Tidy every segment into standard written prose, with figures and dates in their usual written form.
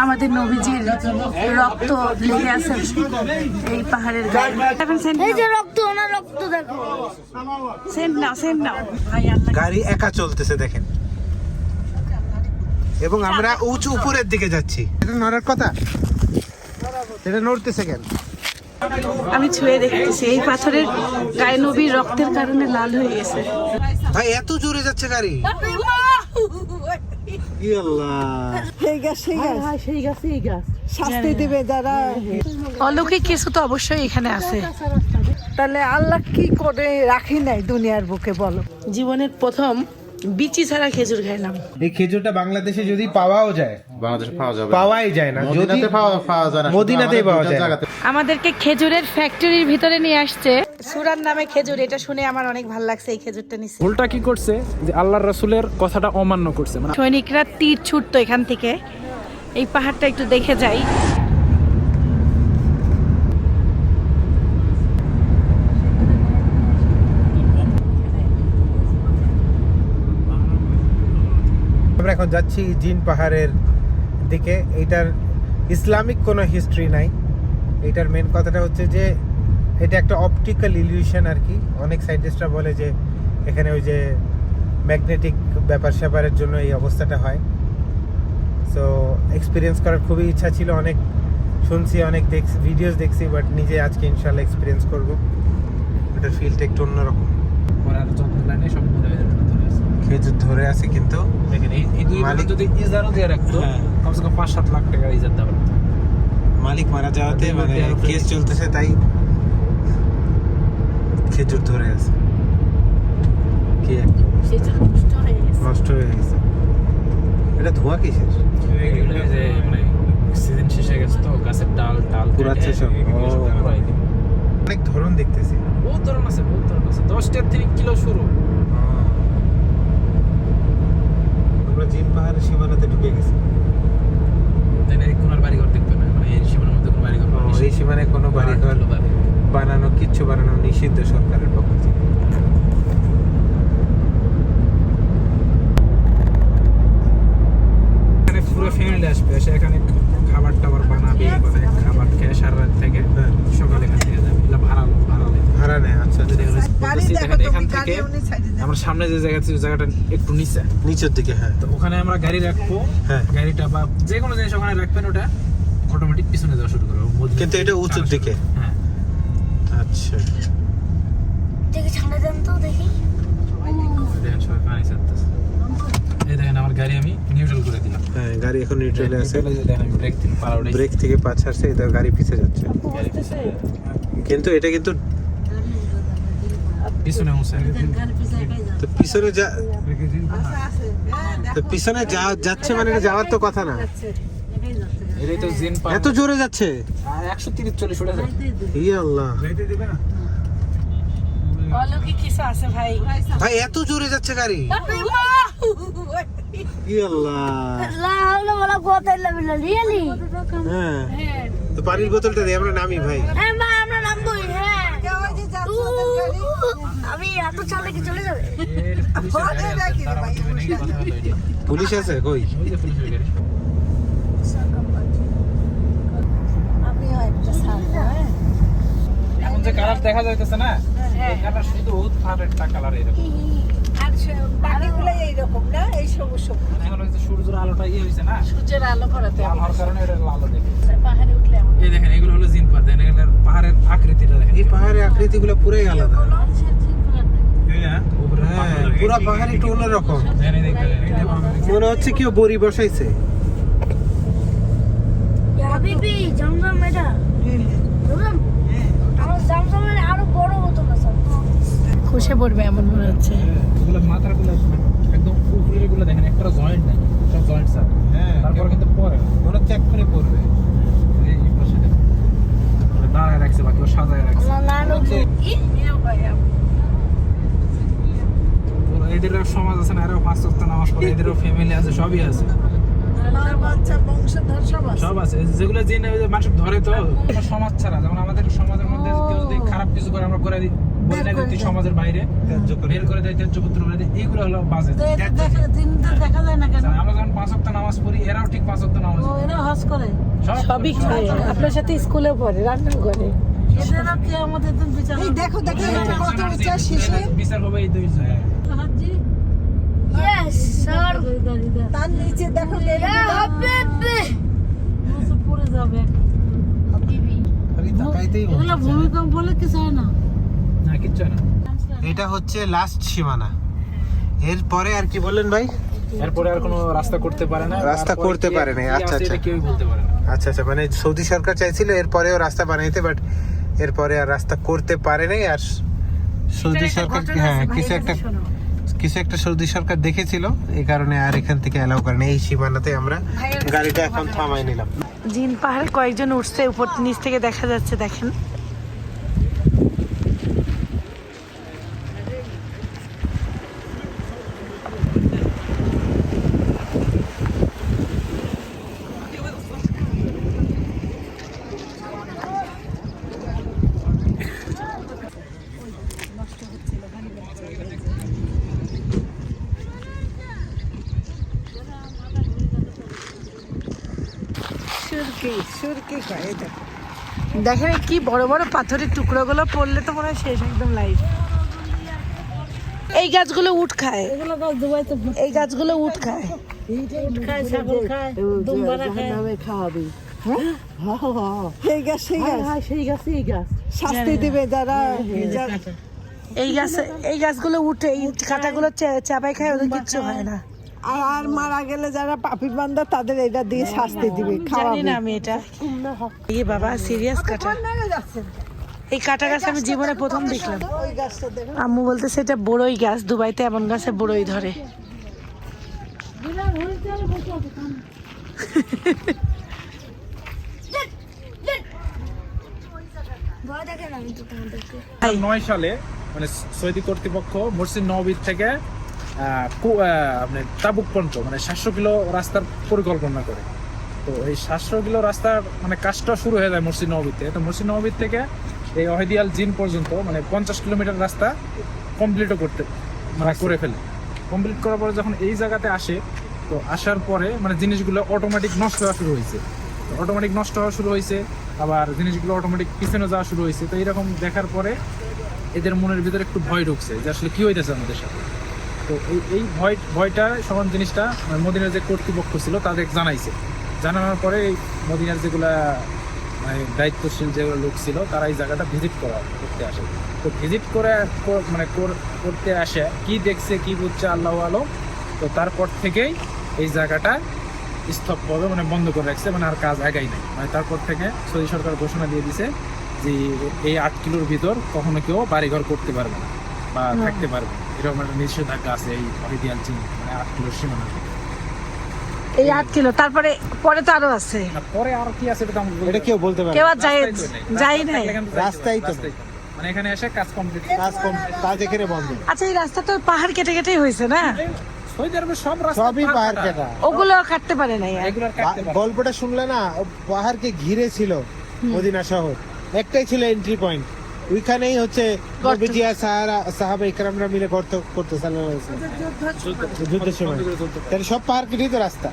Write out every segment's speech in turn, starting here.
আমাদের নবীজির রক্ত লেগে আছে এই পাহাড়ের গায়ে। এখন সেন্ট এই যে রক্ত, ওনার রক্ত দেখো। সেন্ট নাও, সেন্ট নাও ভাই। আল্লাহ, গাড়ি একা চলতেছে দেখেন, এবং আমরা উঁচু উপরের দিকে যাচ্ছি। এটা নড়ার কথা, এটা নড়তেছে কেন? আমি ছুঁয়ে দেখতেছি এই পাথরের গায়ে নবীর রক্তের কারণে লাল হয়ে গেছে। ভাই এত জোরে যাচ্ছে গাড়ি, কি আল্লাহ! শাস্তি দিবে যারা। অলৌকিক কিছু তো অবশ্যই এখানে আছে। তাহলে আল্লাহ কি করে রাখি নাই দুনিয়ার বুকে বলো? জীবনের প্রথম বিচি ছাড়া খেজুর খাইলাম। এই খেজুরটা বাংলাদেশে যদি পাওয়াও যায়, বাংলাদেশে পাওয়া যাবে, পাওয়াই যায় না, যদি মদিনাতে পাওয়া যায় না, মদিনাতেই পাওয়া যায়। আমাদেরকে খেজুরের ফ্যাক্টরির ভিতরে নিয়ে আসছে। সুরার নামে খেজুর, এটা শুনে আমার অনেক ভালো লাগছে। এই খেজুরটা নিচ্ছে। উল্টা কি করছে যে আল্লাহর রাসূলের কথাটা অমান্য করছে। মানে সৈনিকরা তীর ছুটতো এখান থেকে। এই পাহাড়টা একটু দেখে যাই। আমরা এখন যাচ্ছি জিন পাহাড়ের দিকে। এটার ইসলামিক কোনো হিস্ট্রি নাই। এটার মেন কথাটা হচ্ছে যে এটা একটা অপটিক্যাল ইলিউশন আর কি। অনেক সায়েন্টিস্টরা বলে যে এখানে ওই যে ম্যাগনেটিক ব্যাপার স্যাপারের জন্য এই অবস্থাটা হয়। সো এক্সপিরিয়েন্স করার খুবই ইচ্ছা ছিল, অনেক শুনছি, অনেক দেখছি, ভিডিওস দেখছি, বাট নিজে আজকে ইনশাল্লাহ এক্সপিরিয়েন্স করব। এটার ফিলটা একটু অন্যরকম। খেজুর ধরে আছে, কিন্তু এই দুই মালিক যদি ইজারও দিয়ে রাখতো, কমসে কম 5-7 লাখ টাকা ইজার দেওয়া লাগতো। মালিক মারা যাওয়াতে মানে কেস চলতেছে, তাই খেজুর ধরে আছে। কি একটা অবস্থা, নষ্ট হয়ে গেছে। এটা ধোঁয়া কিসের? এগুলো যে মানে সিজন শেষে গেছে তো, গাছের ডাল পুরাচ্ছে সব। অনেক ধরন দেখতেছি, বহুত ধরন আছে, বহুত ধরন আছে। 10টার থেকে কিলো শুরু। আমরা জিন পাহাড়ের সীমানাতে ঢুকে গেছি। কোনার বাড়িঘর দেখবে না, মানে এই সীমানার মধ্যে কোনো বাড়িঘর নেই। এই সীমানায় কোনো বাড়িঘর বানানো, কিচ্ছু বানানো নিষিদ্ধ সরকারের পক্ষ থেকে। এখানে পুরো ফ্যামিলি আসবে, এসে এখানে খাবার টাবার বানাবে, মানে খাবার খেয়ে সারা রাত থেকে সকালে এখান থেকে যাবে। এগুলো ভাড়া নেয়। আচ্ছা, এখান থেকে আমার সামনে যে জায়গা আছে, ওই জায়গাটা একটু নিচের দিকে। হ্যাঁ, তো ওখানে আমরা গাড়ি রাখবো। হ্যাঁ, গাড়িটা বা যে কোনো জিনিস ওখানে রাখবেন, ওটা অটোমেটিক পিছনে যাওয়া শুরু করবে। কিন্তু এটা উঁচুর দিকে। হ্যাঁ, আচ্ছা, দেখি ঠান্ডা দেন তো দেখি। দেখেন সবাই পানি ছাড়তেছে। এই দেখেন আমার গাড়ি আমি নিউট্রাল করে দিলাম। হ্যাঁ, গাড়ি এখন নিউট্রালে আছে। দেখেন আমি ব্রেক দিলাম, পালা উঠে ব্রেক থেকে পা ছাড়ছে, এটা গাড়ি পিছে যাচ্ছে। কিন্তু এটা কিন্তু পিছনে উঠছে। তো পিছনে তো পিছনে যাচ্ছে, মানে এটা যাওয়ার তো কথা না। এটাই তো জিন পা, এত জোরে যাচ্ছে। 130-40 উঠে যায়। ই আল্লাহ, অলৌকিক কিছু আছে ভাই। ভাই এত জোরে যাচ্ছে গাড়ি, ই আল্লাহ। লা হাওলা ওয়ালা কুওয়াতা ইল্লা বিল্লাহ। রিয়েলি? হ্যাঁ, তো পানির বোতলটা দিয়ে আমরা নামি ভাই। হ্যাঁ মা, আমরা নামবোই। হ্যাঁ, আমি এত চালে কি চলে যাবে? পুলিশ আছে কই? এখন যে কালার দেখা যাইতেছে না, এই কালার শুধু উৎপাট একটা কালার এরকম। আর বাকিগুলো এইরকম না, এই সবুজ সবুজ। এখন হচ্ছে সূর্যের আলোটা হইছে না, সূর্যের আলো পড়াতে লাল হওয়ার কারণে এটা লাল দেখে। পাহাড়ে উঠলে এই দেখেন, এগুলো হলো জিন পাহাড়। দেখেন এগুলোর পাহাড়ের আকৃতিটা দেখেন। এই পাহাড়ের আকৃতিগুলো পুরাই আলাদা। হ্যাঁ, হ্যাঁ, পুরো পাহাড় একটু অন্যরকম। দেখেন, এই দেখেন, মনে হচ্ছে কেউ বড়ি বসাইছে। হাবিবি জমজম এটা। জমজম? আমার জমজমের আরো বড় বোতল আছে। খসে পড়বে এমন মনে হচ্ছে। এগুলো মাথাগুলো একদম উপরের গুলো দেখেন, একটা জয়েন্ট নাই, সব জয়েন্ট স্যার। হ্যাঁ, তারপর কিন্তু পরে মনে হচ্ছে এক্ষুনি পড়বে। এই পাশে দেখেন, দাঁড়ায় রাখছে, বাকি ও সাজায় রাখছে। আমার নানু এদেরও সমাজ আছে না, আরো 5 ওয়াক্ত নামাজ পড়ে, এদেরও ফ্যামিলি আছে, সবই আছে, বাচ্চা বংশধর সব আছে। সব আছে। যেগুলো যে মানুষ ধরে, তো সমাজ ছাড়া, যেমন আমাদের সমাজের মধ্যে কেউ যদি খারাপ কিছু করে, আমরা করে বন্যাগতি সমাজের বাইরে বের করে দেয়, ত্যায্যপত্র করে দেয়, এইগুলো হলো বাজে। দেখা যায় না কেন? আমরা যখন 5 ওয়াক্ত নামাজ পড়ি, এরাও ঠিক 5 ওয়াক্ত নামাজ পড়ে। এরা হজ করে, সবই খায়, আপনার সাথে স্কুলেও পড়ে, রান্নাও করে। এদেরও কি আমাদের দিন বিচার? এই দেখো দেখো এটা কত উঁচা শেষে বিচার হবে এই 2 জায়গায়। Yes sir. তার নিচে দেখো পড়ে যাবে। এগুলো ভূমিকম্প হলে কিছু হয় না। না, কিচ্ছু হয় না। এটা হচ্ছে লাস্ট সীমানা। এরপরে আর কি বললেন ভাই? এরপরে আর কোনো রাস্তা করতে পারে না, রাস্তা তারপরে করতে কি- পারে না, কি আচ্ছা, আছে আচ্ছা। এটা কেউই বলতে পারে না। আচ্ছা আচ্ছা, মানে সৌদি সরকার চাইছিল এরপরেও রাস্তা বানাইতে, বাট এরপরে আর রাস্তা করতে পারে নাই। আর সৌদি সরকার কিছু একটা সৌদি সরকার দেখেছিল, এই কারণে আর এখান থেকে অ্যালাউ করে না। এই সীমানাতে আমরা গাড়িটা এখন থামাই নিলাম। জিন পাহাড়ে কয়েকজন উঠছে, উপর নিচ থেকে দেখা যাচ্ছে, দেখেন। সুরকি কয় এটা। দেখেন এই কি বড় বড় পাথরের টুকরোগুলো পড়লে তো মনে হয় শেষ একদম লাইফ। এই গাছগুলো উট খায়, এগুলো গাছ দুবাইতে এই গাছগুলো উট খায়। খায়, ছাগল খায়, দুম্বারা খায়। খাওয়াবি সেই গাছ সেই গাছ সেই গাছে এই গাছ। শাস্তি দিবে যারা এই গাছগুলো উঠে, এই কাঁটাগুলো চাপাই খায়, ওদের কিচ্ছু হয় না। আর মারা গেলে যারা পাপি বান্দা তাদের এটা দিয়ে শাস্তি দিবে, জানি খাওয়াবে। না আমি এটা। এই বাবা সিরিয়াস কাঁটা, এই কাঁটা গাছ আমি জীবনে প্রথম দেখলাম। ওই গাছটা দেখো আম্মু বলতেছে এটা বড়ই গাছ, দুবাইতে এমন গাছে বড়ই ধরে। ভয় দেখে না কিন্তু তোমাদেরকে। 9 সালে মানে সৌদি কর্তৃপক্ষ মসজিদ নববী থেকে আপনার তাবুক পর্যন্ত মানে 700 কিলো রাস্তার পরিকল্পনা করে। তো এই 700 কিলো রাস্তার মানে কাজটা শুরু হয়ে যায় মসজিদ নববীতে। তো মসজিদ নববীর থেকে এই ওয়াহিদিয়াল জিন পর্যন্ত মানে 50 কিলোমিটার রাস্তা কমপ্লিটও করে ফেলে। কমপ্লিট করার পরে যখন এই জায়গাতে আসে, তো আসার পরে মানে জিনিসগুলো অটোমেটিক নষ্ট হওয়া শুরু হয়েছে। অটোমেটিক নষ্ট হওয়া শুরু হয়েছে, আবার জিনিসগুলো অটোমেটিক পিছনে যাওয়া শুরু হয়েছে। তো এরকম দেখার পরে এদের মনের ভিতরে একটু ভয় ঢুকছে যে আসলে কি হইতেছে আমাদের সাথে। তো এই ভয়টা সমান জিনিসটা মদিনার যে কর্তৃপক্ষ ছিল তাদের জানাইছে। জানানোর পরে এই মদিনার যেগুলা মানে দায়িত্বশীল যেগুলো লোক ছিল তারা এই জায়গাটা ভিজিট করতে আসে। তো ভিজিট করে মানে করতে আসে, কি দেখছে কি বুঝছে আল্লাহ আলম। তো তারপর থেকেই এই জায়গাটা স্তব্ধভাবে মানে বন্ধ করে রাখছে, মানে আর কাজ আগাই নাই। মানে তারপর থেকে সৌদি সরকার ঘোষণা দিয়ে দিছে যে এই 8 কিলোর ভিতর কখনো কেউ বাড়িঘর করতে পারবে না বা থাকতে পারবে না। এরকম একটা নিষেধাজ্ঞা আছে এই ওয়াহিদিয়াল জিন মানে 8 কিলোর সীমানা। এই 8 কিলো, তারপরে পরে তো আরো আছে। পরে আর কি আছে এটা আমরা এটা কেউ বলতে পারে কেউ না। আর যাই নাই। রাস্তাই তো মানে এখানে এসে কাজ কমপ্লিট। কাজ এখানে বন্ধ। আচ্ছা, এই রাস্তা তো পাহাড় কেটে কেটেই হয়েছে না? সৌদি আরবে সব রাস্তা সবই পাহাড় কাটা। ওগুলো কাটতে পারে নাই আর। এগুলো কাটতে পারে। গল্পটা শুনলে না, পাহাড়কে ঘিরে ছিল মদিনা শহর, একটাই ছিল এন্ট্রি পয়েন্ট। ওইখানেই হচ্ছে নবীজি আর সাহাবা ইকরামরা মিলে গর্ত করতে সাল্লাল্লাহু আলাইহি ওয়াসাল্লাম যুদ্ধের সময়। তাহলে সব পাহাড় কেটেই তো রাস্তা।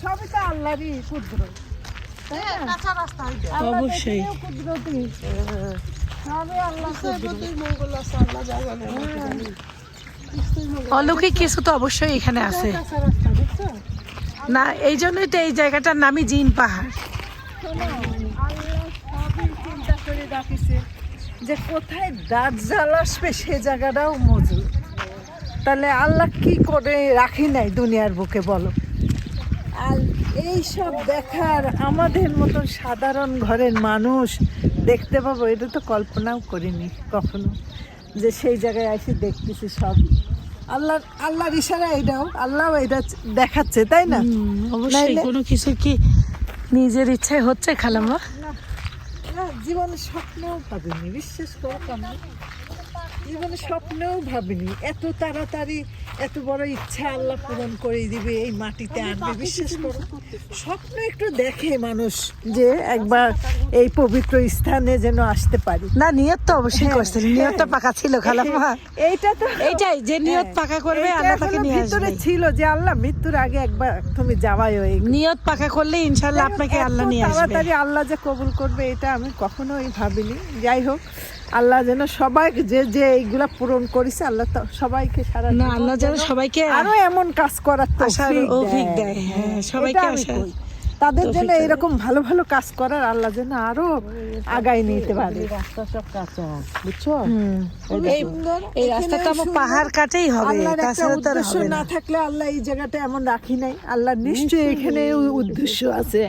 সবই তো আল্লাহরই কুদরত, তাই না? কাঁচা রাস্তা অবশ্যই। কুদরতি সবই আল্লাহ কুদরত। মঙ্গল আছে, আল্লাহ জায়গা নেই। অলৌকিক কিছু তো অবশ্যই এখানে আছে কাঁচা রাস্তা দেখছো? না, এই জন্যই তো এই জায়গাটার নামই জিন পাহাড়। আল্লাহ সবই চিন্তা করে রাখিছে যে কোথায় দাজ্জাল আসবে সে জায়গাটাও মজুদ। তাহলে আল্লাহ কি করে রাখি নাই দুনিয়ার বুকে বলো? আর এই সব দেখার আমাদের মতন সাধারণ ঘরের মানুষ দেখতে পাবো, এটা তো কল্পনাও করিনি কখনো যে সেই জায়গায় এসে দেখতেছি। সবই আল্লাহর ইশারা, এটাও আল্লাহ এটা দেখাচ্ছে, তাই না? অবশ্যই নাইলে- কোনো কিছু কি নিজের ইচ্ছায় হচ্ছে খালাম্মা? না, জীবনে স্বপ্নও পাবিনি, বিশ্বাস করো কেন? জীবনে স্বপ্নেও ভাবিনি এত তাড়াতাড়ি এত বড় ইচ্ছা আল্লাহ পূরণ করে দিবে, এই মাটিতে আনবে। বিশ্বাস করো, স্বপ্ন একটু দেখে মানুষ যে একবার এই পবিত্র স্থানে যেন আসতে পারি। না, নিয়ত তো অবশ্যই হ্যাঁ, করছেন, নিয়তটা পাকা ছিল খালাম্মা। এইটা তো এইটাই যে নিয়ত পাকা করবে এইটা আল্লাহ তাকে এখনো নিয়ে ভিতরে আসবে। ছিল যে আল্লাহ মৃত্যুর আগে একবার তুমি যাওয়াই ওই নিয়ত পাকা করলে ইনশাআল্লাহ আপনাকে আল্লাহ নিয়ে আসবে। তাড়াতাড়ি আল্লাহ যে কবুল করবে এটা আমি কখনোই ভাবিনি। যাই হোক, আল্লাহ যেন সবাই যে যে এইগুলা পূরণ করেছে আল্লাহ তো সবাইকে সারা না, জীবন আল্লাহ যেন সবাইকে আরো এমন কাজ করার আশার তৌফিক দেয়। হ্যাঁ, সবাইকে এটা আমি আশার কই। তাদের জন্য এরকম ভালো ভালো কাজ করার আল্লাহ যেন আরো আগায় নিতে পারে। বুঝছো? এই রাস্তাটা আমার পাহাড় কাটেই হবে, আল্লাহর একটা তাছাড়া তো আর উদ্দেশ্য হবে না না। থাকলে আল্লাহ এই জায়গাটা এমন রাখি নাই। আল্লাহ নিশ্চয়ই এখানে উদ্দেশ্য আছে,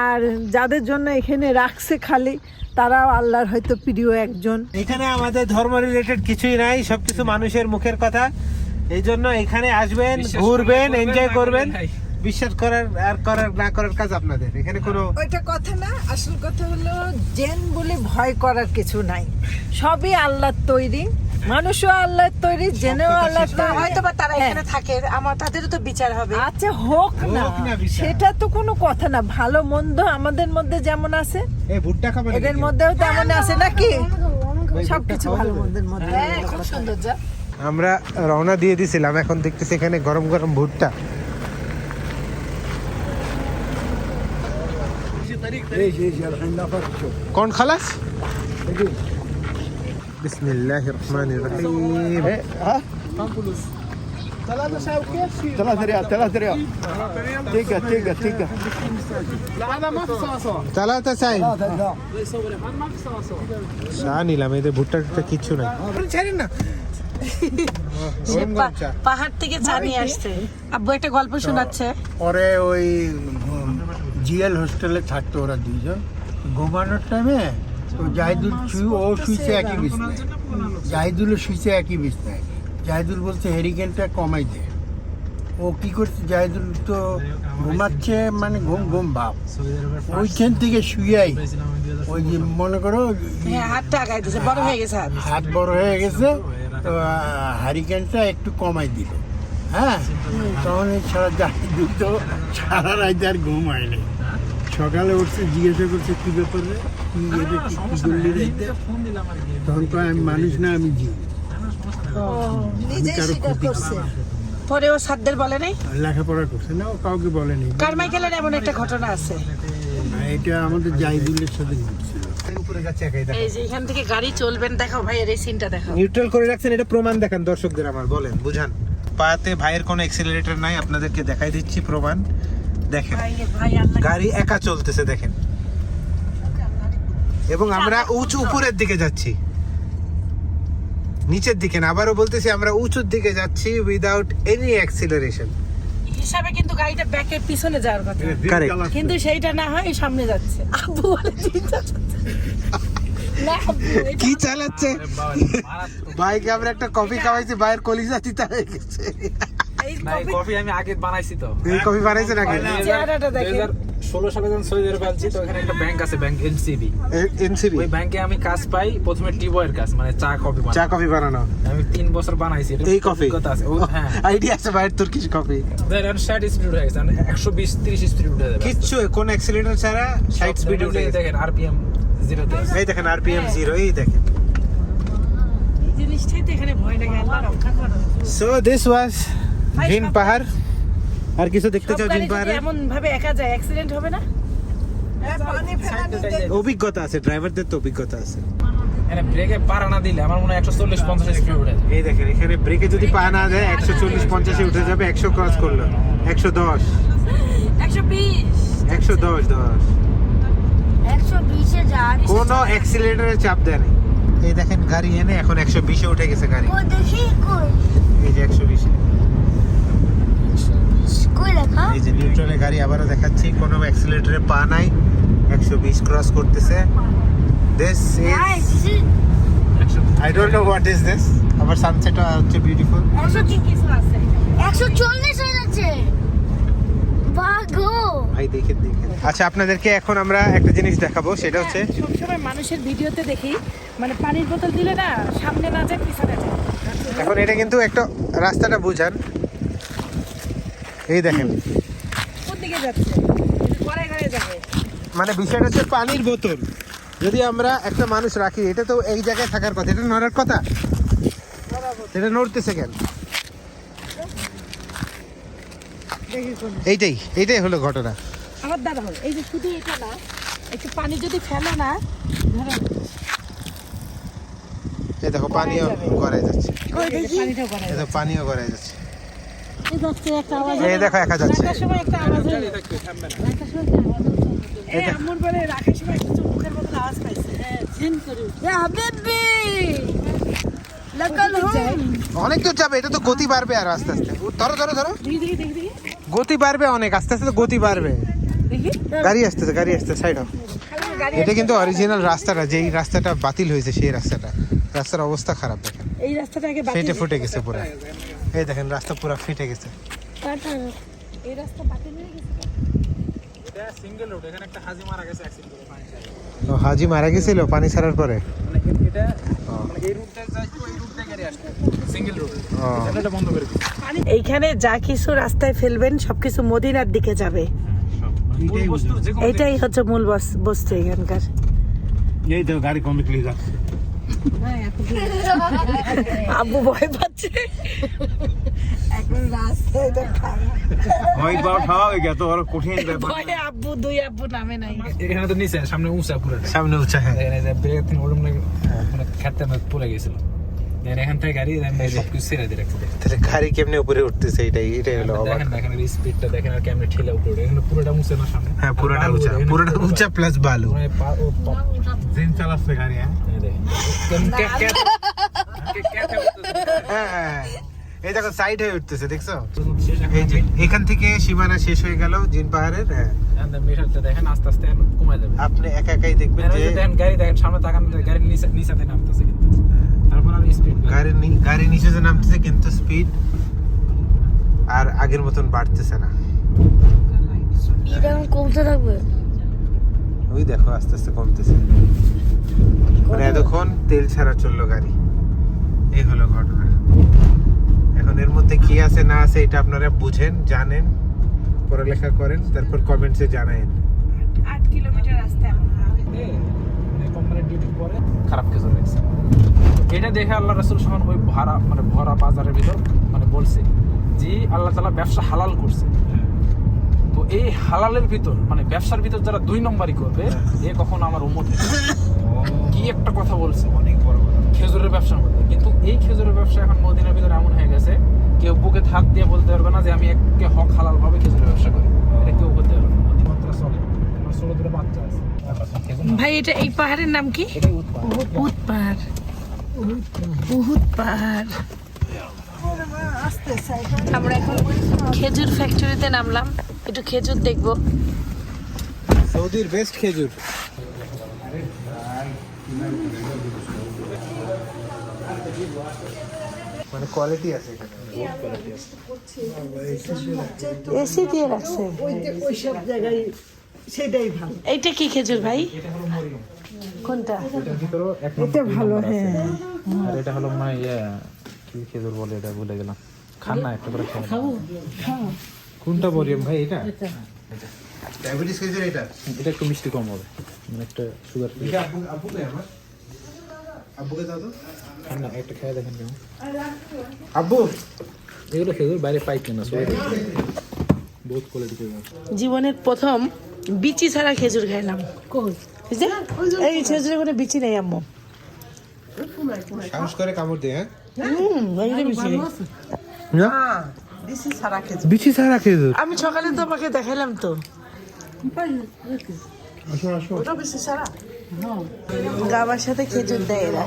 আর যাদের জন্য এখানে রাখছে খালি তারাও আল্লাহর হয়তো প্রিয় একজন। এখানে আমাদের ধর্ম রিলেটেড কিছুই নাই, সবকিছু মানুষের মুখের কথা। এই জন্য এখানে আসবেন, ঘুরবেন, এনজয় করবেন। বিশ্বাস করার আর করার না করার কাজ আপনাদের। এখানে কোনো ওইটা কথা না, আসল কথা হলো জেন বলে ভয় করার কিছু নাই। সবই আল্লাহর তৈরি, মানুষও আল্লাহর তৈরি, জেনেও আল্লাহর তৈরি। হয়তো বা তারা এখানে থাকে, আমার তাদেরও তো বিচার হবে। আচ্ছা, হোক না, হোক না বিচার। সেটা তো কোনো কথা না। ভালো মন্দ আমাদের মধ্যে যেমন আছে এই ভুট্টা খাবেন এদের মধ্যেও তেমন আছে নাকি? সবকিছু ভালো মন্দের মধ্যে। হ্যাঁ, খুব সুন্দর। যা আমরা রওনা দিয়ে দিছিলাম, এখন দেখতেছি এখানে গরম গরম ভুট্টা। কোন খালাস? বিসমিল্লাহির রহমানির রহিম। 3 ريال تيجا চালাতে চাই চা নিলাম, এদের ভুট্টা টুট্টা কিচ্ছু নাই। ছাড়েন না, গরম গরম চা। পাহাড় থেকে চা নিয়ে আসছে। আব্বু একটা গল্প শোনাচ্ছে। পরে ওই জিএল হোস্টেলে থাকতো ওরা দুইজন। ঘুমানোর টাইমে তো জাহিদুল ও শুইছে একই বিছনায়, জাহিদুলও শুইছে একই বিছনায়। জাহিদুল বলছে হেরিকেনটা কমাই দে। ও কি করছে, জাহিদুল তো ঘুমাচ্ছে মানে ঘুম ঘুম ভাব, ওইখান থেকে শুয়াই ওই যে মনে করো হ্যাঁ, হাতটা আগায় দিয়েছে, বড় হয়ে গেছে হাত। হাত বড় হয়ে গেছে, তো হারিকেনটা একটু কমাই দিল। হ্যাঁ, তখন এই সারা জাহিদুল তো সারা রাত আর ঘুম হয়নি। সকালে উঠছে, জিজ্ঞাসা করছে কি ব্যাপারে, কি এটা কি করলি রাইতে? তখন কয় আমি মানুষ না, আমি জীব। নিজেই স্বীকার করছে। পরে ও সাদ্দের বলে নাই, লেখাপড়া করছে না, ও কাউকে বলেনি। কারমাইকেলের এমন একটা ঘটনা আছে। এটা আমাদের জাহিদুলের সাথে ঘটছিল। উপরে যাচ্ছে একাই। দেখো এই যে এখান থেকে গাড়ি চলবেন, দেখাও ভাই এর এই সিনটা দেখাও। নিউট্রাল করে রাখছেন, এটা প্রমাণ দেখান দর্শকদের আমার, বলেন বুঝান। পাতে ভাইয়ের কোনো অ্যাক্সিলারেটর নাই, আপনাদেরকে দেখাই দিচ্ছি প্রমাণ। দেখেন ভাই আল্লাহ, গাড়ি একা চলতেছে দেখেন, এবং আমরা উঁচু উপরের দিকে যাচ্ছি, নিচের দিকে না। আবারও বলতেছি, আমরা উঁচুর দিকে যাচ্ছি উইদাউট এনি অ্যাক্সিলারেশন। হিসাবে কিন্তু গাড়িটা ব্যাকের পিছনে যাওয়ার কথা, কারেক্ট। কিন্তু সেইটা না হয় সামনে যাচ্ছে। আব্বু বলে চিন্তা করছে। না আব্বু, এটা কি চালাচ্ছে ভাইকে? আমরা একটা কফি খাওয়াইছি, ভাইয়ের কলিজা তিতা হয়ে গেছে। কফি আমি আগে বানাইছি তো। এই কফি বানাইছে নাকি? চেহারাটা দেখেন। 2016 সালে যখন সৌদি আরবে আছি, তো ওখানে একটা ব্যাংক আছে, ব্যাংক এনসিবি। এনসিবি ওই ব্যাংকে আমি কাজ পাই প্রথমে টি বয়ের কাজ, মানে চা কফি চা বানানো। কফি বানানো। আমি 3 বছর বানাইছি। এটা এই কফি অভিজ্ঞতা আছে। হ্যাঁ, আইডিয়া আছে ভাইয়ের তুর্কিশ কফি। দেখেন 60 স্পিড হয়ে গেছে, 120-30 স্পিড উঠে যাবে। কিচ্ছু কোন অ্যাক্সিলারেটর ছাড়া 60 স্পিড উঠে গেছে। দেখেন আরপিএম 0 তে। এই দেখেন আরপিএম 0, এই দেখেন। এই জিনিসটাই তো এখানে ভয় লাগে, আল্লাহ রক্ষা করো। সো দিস ওয়াজ জিন পাহাড়। আর কিছু দেখতে চাও জিন পাহাড়ে? এমন ভাবে একা যায়, অ্যাক্সিডেন্ট হবে না? পানি ফেলানি দেখ। অভিজ্ঞতা আছে, ড্রাইভারদের তো অভিজ্ঞতা আছে। এখানে ব্রেকে পাড়া না দিলে আমার মনে হয় 140-50 স্পিড উঠে যায়। এই দেখেন এখানে ব্রেকে যদি পা না দেয় 140-50 উঠে যাবে। 100 ক্রস করলো, 110 120 110 120-এ যার কোনো অ্যাক্সিলারেটরে চাপ দেয় না। এই দেখেন গাড়ি এনে এখন 120-এ উঠে গেছে গাড়ি। কই দেখি, কই এই যে 120-এ। 120 কই লেখা? এই যে নিউট্রালে গাড়ি আবারও দেখাচ্ছি, কোনো অ্যাক্সিলারেটরে পা নাই, 120 ক্রস করতেছে। This Guys, is this is I don't know what is this. আবার সানসেটটা হচ্ছে বিউটিফুল। 140 হয়ে যাচ্ছে। বাঘো ভাই দেখেন দেখেন। আচ্ছা আপনাদেরকে এখন আমরা একটা জিনিস দেখাবো, সেটা হচ্ছে সবসময় মানুষের ভিডিওতে দেখি মানে পানির বোতল দিলে না সামনে না যায় পিছনে যায়। এখন এটা কিন্তু একটা রাস্তাটা বুঝান, এই দেখেন কোন দিকে যাচ্ছে? ঘরে ঘরে যাবে। মানে বিষয়টা হচ্ছে পানির বোতল যদি আমরা একটা মানুষ রাখি, এটা তো এই জায়গায় থাকার কথা, এটা নড়ার কথা, এটা নড়তেছে কেন? এইটাই হলো ঘটনা। আমার দাদা হল এই যে শুধু এটা না, একটু পানি যদি ফেলো না ধরো এই দেখো পানিও গড়ায় যাচ্ছে, পানিটাও গড়ায় এই দেখো পানিও গড়ায় যাচ্ছে, এই যাচ্ছে একটা আওয়াজ এই দেখো একা যাচ্ছে। রাখার সময় একটা আওয়াজ হলো। রাখার সময় একটা আওয়াজ হলো। এই আম্মুর বলে রাখার সময় একটু মুখের মধ্যে আওয়াজ পাইছে। হ্যাঁ জিন করে ইয়া হাবিবি লাকাল হুম অনেক দূর যাবে, এটা তো গতি বাড়বে আর আস্তে আস্তে। ধরো ধরো ধরো, দেখি গতি বাড়বে অনেক, আস্তে আস্তে তো গতি বাড়বে। দেখি গাড়ি আসতেছে সাইড অফ। এটা কিন্তু অরিজিনাল রাস্তাটা, যেই রাস্তাটা বাতিল হয়েছে সেই রাস্তার অবস্থা খারাপ দেখেন, এই রাস্তাটা আগে ফেটে ফুটে গেছে পুরো। এই দেখেন রাস্তা পুরো ফেটে গেছে। এই রাস্তা বাতিল হয়ে গেছে। এটা সিঙ্গেল রোড, এখানে একটা হাজি মারা গেছে অ্যাক্সিডেন্ট করে পানি ছাড়া। ও হাজি মারা গেছিল পানি ছাড়ার পরে? মানে এটা মানে এই রুটটা যাইতো, এই রুটটা গাড়ি আসতো সিঙ্গেল রোড, এটা বন্ধ করে দিয়েছে। এইখানে যা কিছু রাস্তায় ফেলবেন সবকিছু মদিনার দিকে যাবে। মূল বস্তু যে কোনো এইটাই হচ্ছে মূল বস্তু এখানকার। এই তো গাড়ি কমপ্লিট যাচ্ছে। আব্বু ভয় পাচ্ছে। এখন রাস্তায় ভয় পাওয়া স্বাভাবিক, এত বড় কঠিন ব্যাপার। ভয়ে আব্বু দুই আব্বু নামে নাই। এখানে তো নিচে সামনে উঁচা পুরোটা, সামনে উঁচা। হ্যাঁ এখানে যে ব্রেক থেকে ওরম লাগে মানে খেতে পড়ে গেছিল। দেন এখান থেকে গাড়ি সবকিছু ছেড়ে দিয়ে রাখছে। তাহলে গাড়ি কেমনে উপরে উঠতেছে, এটাই হলো অবাক। দেখেন না এখানে স্পিডটা দেখেন আর কেমনে ঠেলে উপরে, এখানে পুরোটা উঁচে না সামনে। হ্যাঁ পুরোটা উঁচা প্লাস বালু। মানে ট্রেন চালাচ্ছে গাড়ি, হ্যাঁ হ্যাঁ এই দেখো সাইড হয়ে উঠতেছে, দেখছো? এই যে এখান থেকে সীমানা শেষ হয়ে গেল জিন পাহাড়ের। হ্যাঁ দেখেন আস্তে আস্তে কমে যাবে। আপনি একা একাই দেখবেন যে দেখেন গাড়ি দেখেন সামনে তাকান, গাড়ির নিচেতে নামতেছে কিন্তু তারপর আর স্পিড গাড়ি নিচে যে নামতেছে, কিন্তু স্পিড আর আগের মতন বাড়তেছে না। এটা কমতে থাকবে। ওই দেখো আস্তে আস্তে কমতেছে, মানে এতক্ষণ তেল ছাড়া চললো গাড়ি। এই হলো ঘটনা। এখন এর মধ্যে কি আছে না আছে এটা আপনারা বুঝেন, জানেন, পড়ালেখা করেন, তারপর কমেন্টসে জানায়েন। 8 কিলোমিটার রাস্তা। কোম্পানির ডিউটির পরে খারাপ কিছু লাগছে। এটা দেখে আল্লাহ রাসূল সমান ওই ভরা বাজারের ভিতর মানে বলছে যে আল্লাহ তাআলা ব্যবসা হালাল করছে। তো এই হালালের ভিতর মানে ব্যবসার ভিতর যারা 2 নম্বরই করবে, এ কখনো আমার উম্মত হবে না। কি একটা কথা বলছে, অনেক বড় খেজুরের ব্যবসার মধ্যে। কিন্তু এই খেজুরের ব্যবসা এখন মদিনার ভিতরে এমন হয়ে গেছে, কেউ বুকে হাত দিয়ে বলতে পারবে না যে আমি একে হক হালাল ভাবে খেজুরের ব্যবসা করি। এটা কেউ করতে পারবে না। মাত্রা চলে, আমার 16 দুটো বাচ্চা আছে। ভাই এটা এই পাহাড়ের নাম কি? এটাই উৎপাদন। উহুদ পাহাড়। উহুদ পাহাড়। আমরা এখন খেজুর ফ্যাক্টরিতে নামলাম, একটু খেজুর দেখবো। সৌদির বেস্ট খেজুর। মানে কোয়ালিটি আছে এখানে, বহুত কোয়ালিটি আছে। এসি দিয়ে রাখছে। ওই সব জায়গায় সেটাই ভালো। এইটা কি খেজুর ভাই? কোনটা? এটার ভিতরেও এক এটা নম্বর, দুই ভালো, নম্বর আছে। হ্যাঁ। আর এটা হলো মানে কি খেজুর বলে এটা ভুলে গেলাম। খান না একটা করে খাও। কোনটা বলিয়াম ভাই? এটা ডায়াবেটিস খেজুর। এটা একটু মিষ্টি কম হবে, মানে একটা সুগার ফ্রি। এটা আব্বুকে আমার আব্বুকে দাও তো। খান না, একটা খেয়ে দেখেন কেমন। আব্বু এগুলো খেজুর বাইরে পাই কেনা, বহুত কোয়ালিটি খেজুর। জীবনের প্রথম বিচি ছাড়া খেজুর খাইলাম। এই যে, এই খেজুরে কোনো বিচি নেই আম্মু। সাহস করে কামড় দিয়ে। হ্যাঁ এখানে বিচি নেই। না বিচি ছাড়া খেজুর। আমি সকালে তোমাকে দেখাইলাম তো। আসো আসো। গাবার সাথে খেজুর দেয় এরা।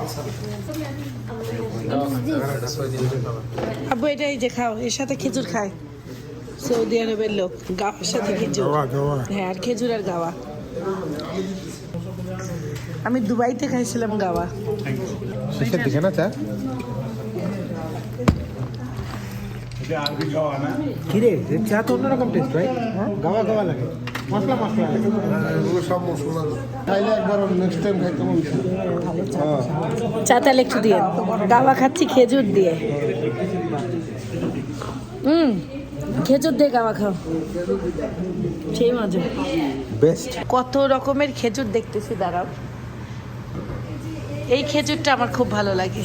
আব্বু এটা এই যে খাও, এর সাথে খেজুর খায় সৌদি আরবের লোক। গাবার সাথে খেজুর। হ্যাঁ আর খেজুর আর গাওয়া। আমি দুবাইতে খাইছিলাম গাওয়া। শেষের দিকে না চা? কিরে চা তো অন্যরকম টেস্ট ভাই, গাওয়া গাওয়া লাগে, মশলা মশলা লাগে। সব মশলা খাইলে একবার নেক্সট টাইম খাইতে মন চা তাহলে একটু দিয়ে, গাওয়া খাচ্ছি খেজুর দিয়ে। খেজুর দিয়ে গাওয়া খাও, সেই মজা। বেস্ট। কত রকমের খেজুর দেখতেছি, দাঁড়াও। এই খেজুরটা আমার খুব ভালো লাগে।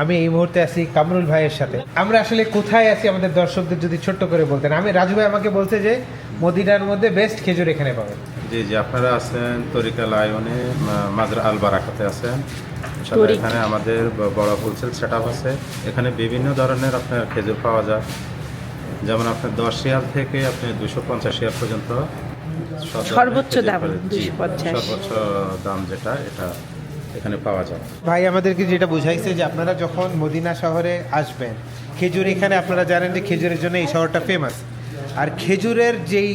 আমি এই মুহূর্তে আছি কামরুল ভাইয়ের সাথে। আমরা আসলে কোথায় আছি আমাদের দর্শকদের যদি ছোট্ট করে বলতেন। আমি রাজু ভাই আমাকে বলছে যে মদিনার মধ্যে বেস্ট খেজুর এখানে পাবেন। জি জি, আপনারা আছেন তরিকা লায়নে মাজরা আল বারাকাতে আছেন। এখানে আমাদের বড় হোলসেল সেট আপ আছে। এখানে বিভিন্ন ধরনের আপনার খেজুর পাওয়া যায়, যেমন আপনার 10 রিয়াল থেকে আপনি 250 রিয়াল পর্যন্ত সর্বোচ্চ দাম জি, 250। সর্বোচ্চ দাম যেটা এটা এখানে পাওয়া যায়। ভাই আমাদেরকে যেটা বুঝাইছে যে আপনারা যখন মদিনা শহরে আসবেন, খেজুর এখানে আপনারা জানেন যে খেজুরের জন্য এই শহরটা ফেমাস। আর খেজুরের যেই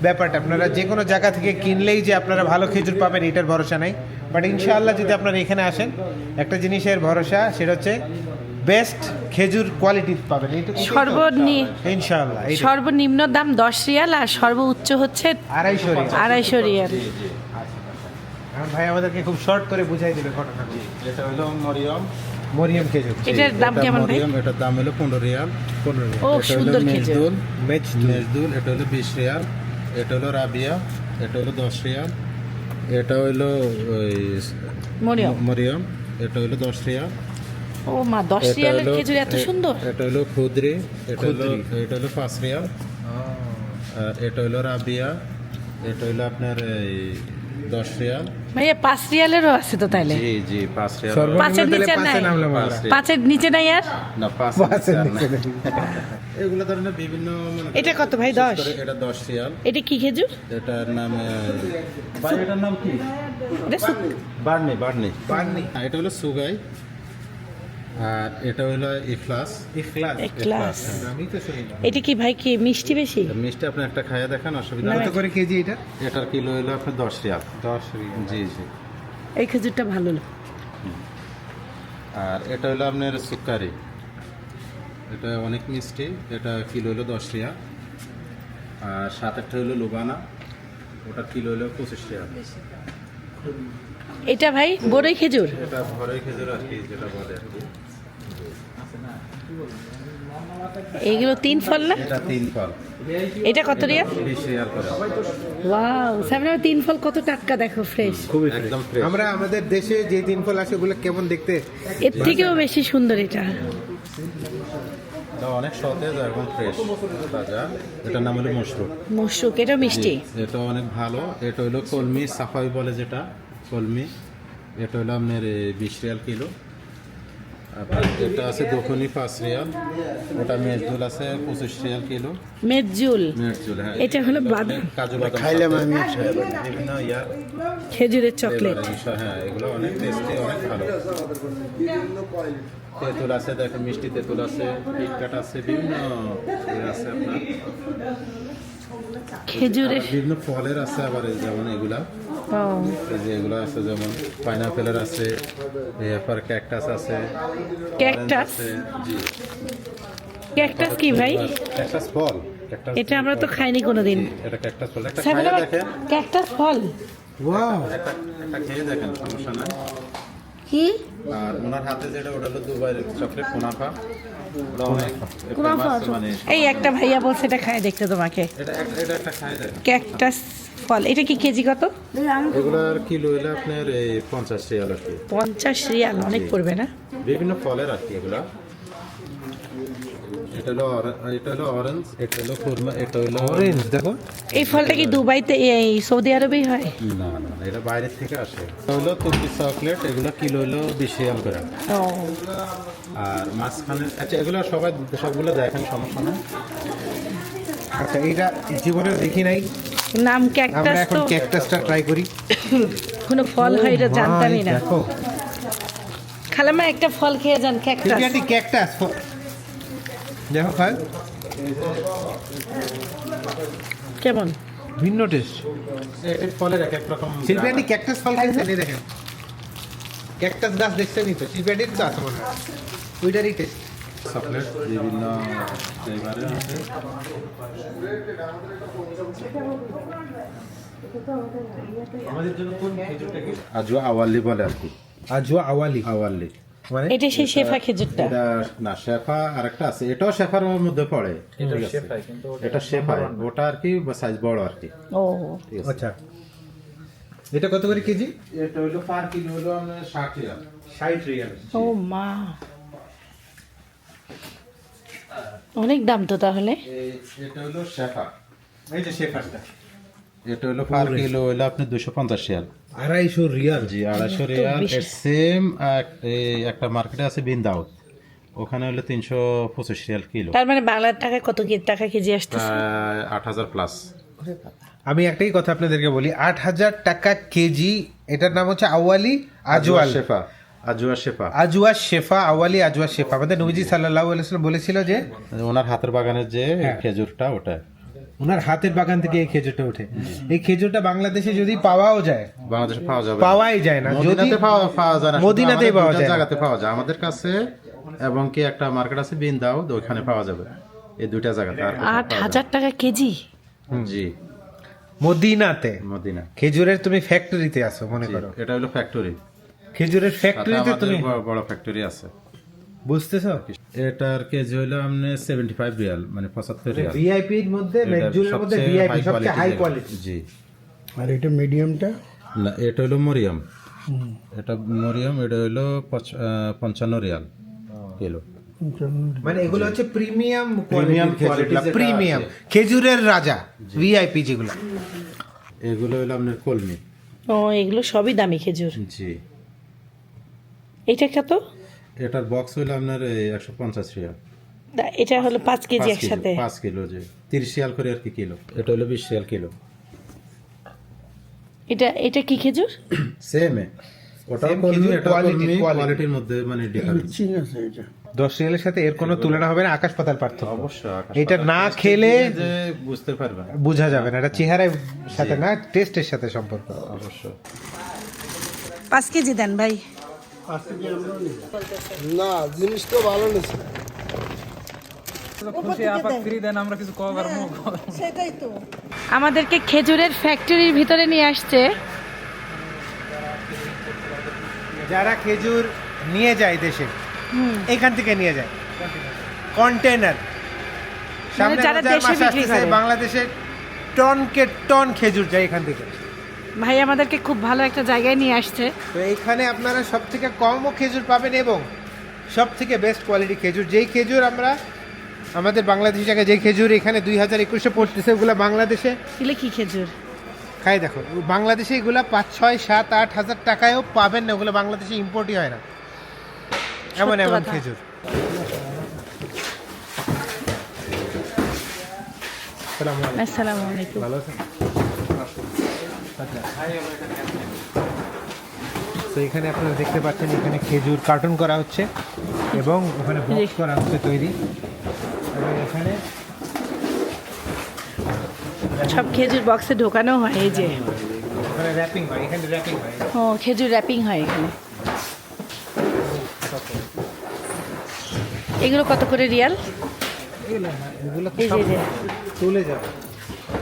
ব্যাপারটা, আপনারা যে কোনো জায়গা থেকে কিনলেই যে আপনারা ভালো খেজুর পাবেন এটার ভরসা নাই। বাট ইনশাআল্লাহ যদি আপনারা এখানে আসেন, একটা জিনিসের ভরসা, সেটা হচ্ছে বেস্ট খেজুর কোয়ালিটি পাবেন। ইনশাআল্লাহ সর্বনিম্ন দাম 10 রিয়াল আর সর্বোচ্চ হচ্ছে 250 রিয়াল। ভাই আমাদেরকে খুব শর্ট করে বুঝাই দিবে ঘটনা। এটা হলো মরিয়ম খেজুর। এটার দাম কেমন ভাই? এটার দাম হলো 15 রিয়াল। ও সুন্দর খেজুর। মেজদুল এটা হলো 20 রিয়াল। এটা হলো রাবিয়া, এটা হলো 10 রিয়াল। এটা হলো মরিয়ম, এটা হলো 10 রিয়াল। ও মা, 10 রিয়ালের খেজুর এত সুন্দর। এটা হলো খুদরি, এটা হলো 5 রিয়াল। আর এটা হলো রাবিয়া, এটা হলো আপনার 10 রিয়াল। ভাইয়া 5 রিয়ালেরও আছে তো তাইলে? জি জি, 5 রিয়াল। 5-এর নিচে নাই? 5-এর নিচে নাই আর? না, 5 এগুলো ধরনের বিভিন্ন। এটা কত ভাই? 10? এটা 10 রিয়াল। এটা কি খেজুর? এটার নাম এটার নাম কি? বার্নি। এটা হলো সুগাই। আর এটা হলো ইখলাস। ক্লাস। এটা কি ভাই, কি মিষ্টি বেশি? মিষ্টি আপনি একটা খাইয়ে দেখেন, অসুবিধা কত নেই। করে কেজি এটা? এটার কিলো হলো আপনার 10 রিয়াল। 10 রিয়াল, জি জি। এই খেজুরটা ভালো। আর এটা হলো আপনার সুকারি, এটা অনেক মিষ্টি। এটা কিলো হলো 10 রিয়াল। আর সাথে একটা হলো লোবানা, ওটা কিলো হলো 25 রিয়াল। এটা ভাই বড়ই খেজুর? এটা ঘরের খেজুর আর কি, যেটা বলে আর কি। এইগুলো 3 ফল না? এটা 3 ফল। এটা কত রিয়াল? 20 রিয়াল করে। ওয়াও, 3 ফল কত টাটকা, দেখো ফ্রেশ। খুবই একদম ফ্রেশ। আমরা আমাদের দেশে যে 3 ফল আছে ওগুলো কেমন দেখতে, এর থেকেও বেশি সুন্দর এটা। এটা অনেক সতেজ এবং ফ্রেশ, তাজা। এটার নাম হলো মশরুক। এটা মিষ্টি। এটা অনেক ভালো। এটা হলো কলমি সাফাই বলে, যেটা কলমি। এটা হলো আপনার 20 রিয়াল কিলো। আপনার এটা আছে দক্ষিণী 5 রিয়াল। ওটা মেজদুল আছে 25 রিয়াল কিলো। মেজজুল, হ্যাঁ। এটা হলো বাদাম, কাজু বাদাম খাইলাম আমি। বিভিন্ন খেজুরের চকলেট। হ্যাঁ, এগুলো অনেক টেস্টি, অনেক ভালো। তেঁতুল আছে, দেখেন মিষ্টি তেঁতুল আছে, কিটক্যাট আছে, বিভিন্ন আছে আপনার। খেজুরের বিভিন্ন ফলের আছে আবার, যেমন এগুলা, এই যে এগুলো আছে, যেমন পাইনাপেলের আছে, এরপর ক্যাকটাস আছে। ক্যাকটাস? জি। ক্যাকটাস কি ভাই? ক্যাকটাস ফল। এটা আমরা তো খাইনি কোনোদিন। এটা ক্যাকটাস ফল। একটা খাইয়ে দেখেন। ক্যাকটাস ফল? ওয়াও, একটা খেয়ে দেখেন, সমস্যা নাই। কি? আর ওনার হাতে যেটা, ওটা হলো দুবাইয়ের চকলেট কুনাফা। ওটা অনেক কুনাফা? মানে এই একটা ভাইয়া বলছে এটা খাই দেখতে তোমাকে। এটা একটা খাইয়ে দেখেন। ক্যাকটাস ফল, এটা কি কেজি কত? এগুলোর কিলো হলো আপনার 50 রিয়াল আর কি। 50 রিয়াল, অনেক পড়বে না? বিভিন্ন ফলের আর কি এগুলা। এটা হলো অরেঞ্জ, এটা হলো খুরমা, এটা হলো অরেঞ্জ। দেখো এই ফলটা কি দুবাইতে, এই সৌদি আরবেই হয়? না, এটা বাইরে থেকে আসে। এটা হলো তুর্কি চকলেট, এগুলো কিলো হলো 20 রিয়াল করে। ও, আর মাঝখানে, আচ্ছা এগুলো সবগুলো দেখেন, সমস্যা নেই। আচ্ছা, এটা জীবনে দেখি নাই। নাম আমরা ক্যাকটাস। এখন তো ক্যাকটাসটা ট্রাই করি। কোনো ফল হয় এটা জানতামই না। দেখো খালামা একটা ফল খেয়ে যান, ক্যাকটাস। শিলপিয়াটি ক্যাকটাস। দেখো খাল, কেমন ভিন্ন টেস্ট। এই ফলের এক এক রকম। শিলপিয়াটি ক্যাকটাস ফল খাইছেন? এই দেখেন, ক্যাকটাস গাছ দেখছেনই তো, শিলপিয়াটির তো আছে মনে হয়, ওইটারই টেস্ট। চকলেট বিভিন্ন ফ্লেভারে আছে। আজওয়া আওয়ালি বলে আর কি, আজওয়া আওয়ালি আওয়ালি। মানে এটা সেই শেফা খেজুরটা। এটা না, শেফা আরেকটা আছে, এটাও শেফার মধ্যে পড়ে। ঠিক আছে, এটা শেফা, ওটা আর কি সাইজ বড় আর কি। ও ঠিক আছে। আচ্ছা, এটা কত করে কেজি? এটা হলো পার কিলো হলো 60 রিয়াল। 60 রিয়াল। ও মা, অনেক দাম তো তাহলে। এটা হলো শেফা, এই যে শেফারটা এটা হলো পার কিলো হলো আপনি 250 রিয়াল। 250 রিয়াল। জি, 250 রিয়াল। সেম একটা মার্কেটে আছে বিন্দাউত, ওখানে হলো 325 রিয়াল কিলো, তার মানে বাংলার টাকায় কত টাকা কেজি আসতেছে? 8000 প্লাস। আমি একটাই কথা আপনাদেরকে বলি, 8000 টাকা কেজি। এটার নাম হচ্ছে আওয়ালি আজওয়াল শেফা, আজওয়া শেফা। আজওয়া শেফা, আওয়ালি আজওয়া শেফা। আমাদের নবীজি সাল্লাল্লাহু আলাইহি ওয়াসাল্লাম বলেছিল যে ওনার হাতের বাগানের যে খেজুরটা, ওটা ওনার হাতের বাগান থেকে এই খেজুরটা ওঠে। এই খেজুরটা বাংলাদেশে যদি পাওয়াও যায়, বাংলাদেশে পাওয়া যাবে, পাওয়াই যায় না। যদি মদিনাতে পাওয়া যায় না, মদিনাতেই পাওয়া যায় না। জায়গাতে পাওয়া যায় আমাদের কাছে, এবং কি একটা মার্কেট আছে বিন্দাউদ, ওখানে পাওয়া যাবে। এই দুইটা জায়গাতে। আর 8000 টাকা কেজি? জি, মদিনাতে। মদিনা। খেজুরের তুমি ফ্যাক্টরিতে আছো মনে জি, করো, এটা হলো ফ্যাক্টরি, খেজুরের ফ্যাক্টরিতে তুমি বড় ফ্যাক্টরি আছে। বুঝতেছো? এটার কেজি হলো আপনি 75 রিয়াল, মানে 75 রিয়াল। ভিআইপি এর মধ্যে, এটা মেকজুলের মধ্যে সবচেয়ে ভিআইপি, high সবচেয়ে হাই quality কোয়ালিটি। জি। আর এটা মিডিয়ামটা? না, এটা হলো মরিয়াম। এটা মরিয়াম, এটা হলো 55 রিয়াল কিলো। মানে এগুলো হচ্ছে প্রিমিয়াম Premium খেজুর, quality যেটা প্রিমিয়াম আছে। খেজুরের রাজা, ভিআইপি যেগুলো। এগুলো হলো আপনার কলমি। ও, এগুলো সবই দামি খেজুর। জি। এটা কত? এটার বক্স হলো আপনার 150 রিয়াল। এটা হলো 5 কেজি একসাথে। 5 কিলো, যে 30 রিয়াল করে আর কি কিলো। এটা হলো 20 রিয়াল কিলো। এটা কি খেজুর? সেম, ওটাও Same কলমি, খেজুর, এটা quality, কলমি, quality। কোয়ালিটির মধ্যে মানে ডিফারেন্স। ঠিক আছে এটা। 10 রিয়ালের সাথে এর কোনো তুলনা হবে না, আকাশ পাতাল পার্থক্য। অবশ্যই এটা না খেলে যে বুঝতে পারবেন, বোঝা যাবে না, এটা চেহারার সাথে না, টেস্টের সাথে সম্পর্ক। অবশ্যই। 5 কেজি দেন ভাই। না, জিনিস তো ভালো নিছে। সেটাই তো। আমাদেরকে খেজুরের ফ্যাক্টরির ভিতরে নিয়ে আসছে। যারা খেজুর নিয়ে যায় দেশে, এখান থেকে নিয়ে যায় কন্টেনার। সামনে যারা রোজার দেশে মাস বিক্রি আসতেছে, করে। বাংলাদেশে টনকে টন খেজুর যায় এখান থেকে। ভাই আমাদেরকে খুব ভালো একটা জায়গায় নিয়ে আসছে। তো এইখানে আপনারা সব থেকে কমও খেজুর পাবেন এবং সব থেকে বেস্ট কোয়ালিটি খেজুর। যেই খেজুর আমরা আমাদের বাংলাদেশি জায়গায়, যে খেজুর এখানে 2021-এ পড়তেছে, ওগুলো বাংলাদেশে এগুলো কি খেজুর? খাই দেখো, বাংলাদেশে এগুলো 5, 6, 7, 8 হাজার টাকায়ও পাবেন না। ওগুলো বাংলাদেশে ইম্পোর্টই হয় না, এমন সত্য এমন কথা। খেজুর। আসসালামু আলাইকুম। ভালো আছেন? তো এখানে আপনারা দেখতে পাচ্ছেন, এখানে খেজুর কার্টন করা হচ্ছে এবং ওখানে বক্স করা হচ্ছে তৈরি, এবং এখানে সব খেজুর বক্সে ঢোকানো হয়। এই যে ওখানে র্যাপিং হয়, এখানে র্যাপিং হয়। ও, খেজুর র্যাপিং হয় এখানে। এগুলো কত করে রিয়াল? এগুলো না, এগুলো তো এই সব যে তুলে যাবে।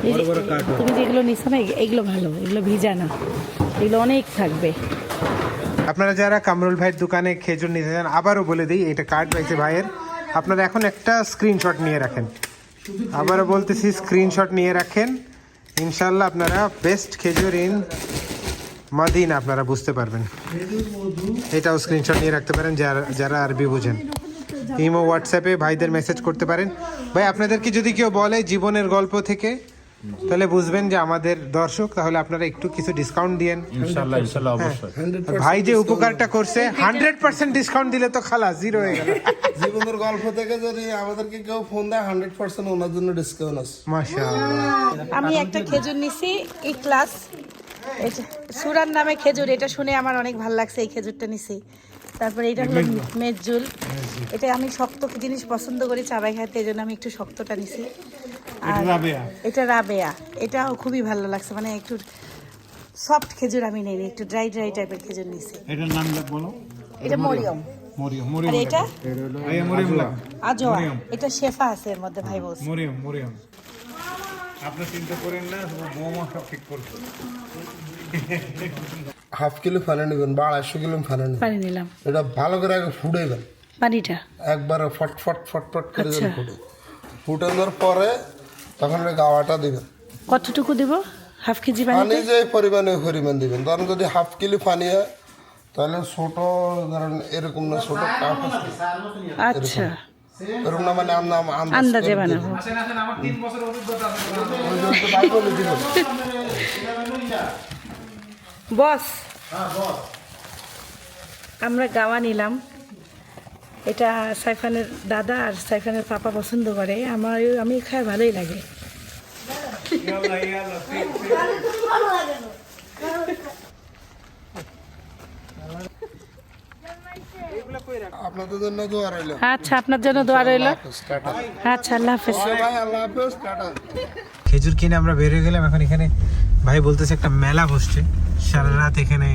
এই বড় বড় যে কার্টন। তুমি যেগুলো নিছো না, এগুলো ভালো, এগুলো ভিজা না, এগুলো অনেক থাকবে। আপনারা যারা কামরুল ভাইয়ের দোকানে খেজুর নিতে চান, আবারও বলে দিই, এটা কার্ড পাইছে ভাইয়ের, আপনারা এখন একটা স্ক্রিনশট নিয়ে রাখেন। আবারও বলতেছি, স্ক্রিনশট নিয়ে রাখেন, ইনশাল্লাহ আপনারা বেস্ট খেজুর ইন মদিনা আপনারা বুঝতে পারবেন। এটাও স্ক্রিনশট নিয়ে রাখতে পারেন যারা আরবি বুঝেন। ইমো, হোয়াটসঅ্যাপে ভাইদের মেসেজ করতে পারেন। ভাই আপনাদেরকে যদি কেউ বলে জীবনের গল্প থেকে, তাহলে বুঝবেন যে আমাদের দর্শক, তাহলে আপনারা একটু কিছু ডিসকাউন্ট দিয়েন। ইনশাআল্লাহ, ইনশাআল্লাহ, অবশ্যই। ভাই যে উপকারটা করছে, 100% ডিসকাউন্ট দিলে তো খালাস, জিরো হয়ে গেল। জীবনের গল্প থেকে যদি আমাদেরকে কেউ ফোন দেয় 100% ওনার জন্য ডিসকাউন্ট আছে। মাশাআল্লাহ। আমি একটা খেজুর নিছি, এই ক্লাস, এটা সুরান নামে খেজুর। এটা শুনে আমার অনেক ভালো লাগছে, এই খেজুরটা নিছি। তারপরে এটা হলো মেজজুল। এটা আমি শক্ত জিনিস পছন্দ করি চাবাই খাইতে, এই জন্য আমি একটু শক্তটা নিছি। আর এটা রাবেয়া, এটাও খুবই ভালো লাগছে, মানে একটু সফট খেজুর আমি নেই, একটু ড্রাই ড্রাই টাইপের খেজুর নিছি। এটার নাম বলো। এটা মরিয়ম। মরিয়ম আর এটা আজোয়া, মরিয়ম। এটা শেফা আছে এর মধ্যে ভাই বলছে। মরিয়ম আপনি চিন্তা করেন না, তোমার বৌমা সব ঠিক করছে। হাফ কিলো ফানে নেবেন বা 250 কিলো ফানে নেবেন। পানি নিলাম, এটা ভালো করে আগে ফুটাইবেন, পানিটা একবার ফটফট করে আচ্ছা। ফুটানোর পরে তখন ওই গাওয়াটা দিবেন। কতটুকু দেব? হাফ কেজি পানি পানিতে? যে পরিমাণে ওই পরিমাণ দিবেন। ধরেন যদি হাফ কিলো পানি হয় তাহলে ছোট, ধরেন এরকম না, ছোট কাপ আছে আচ্ছা, এরকম না, মানে আন্দাজে বানাবো। বস, আমরা গাওয়া নিলাম। এটা সাইফানের দাদা আর সাইফানের পাপা পছন্দ করে, আমি খাই ভালোই লাগে। আপনাদের জন্য দোয়া রইল। আচ্ছা, আপনার জন্য দোয়া রইল। আচ্ছা, আল্লাহ হাফেজ। ভাই আল্লাহ হাফেজ, টাটা। খেজুর কিনে আমরা বের হয়ে গেলাম। এখন এখানে ভাই বলতেছে একটা মেলা বসছে, সারা রাত এখানে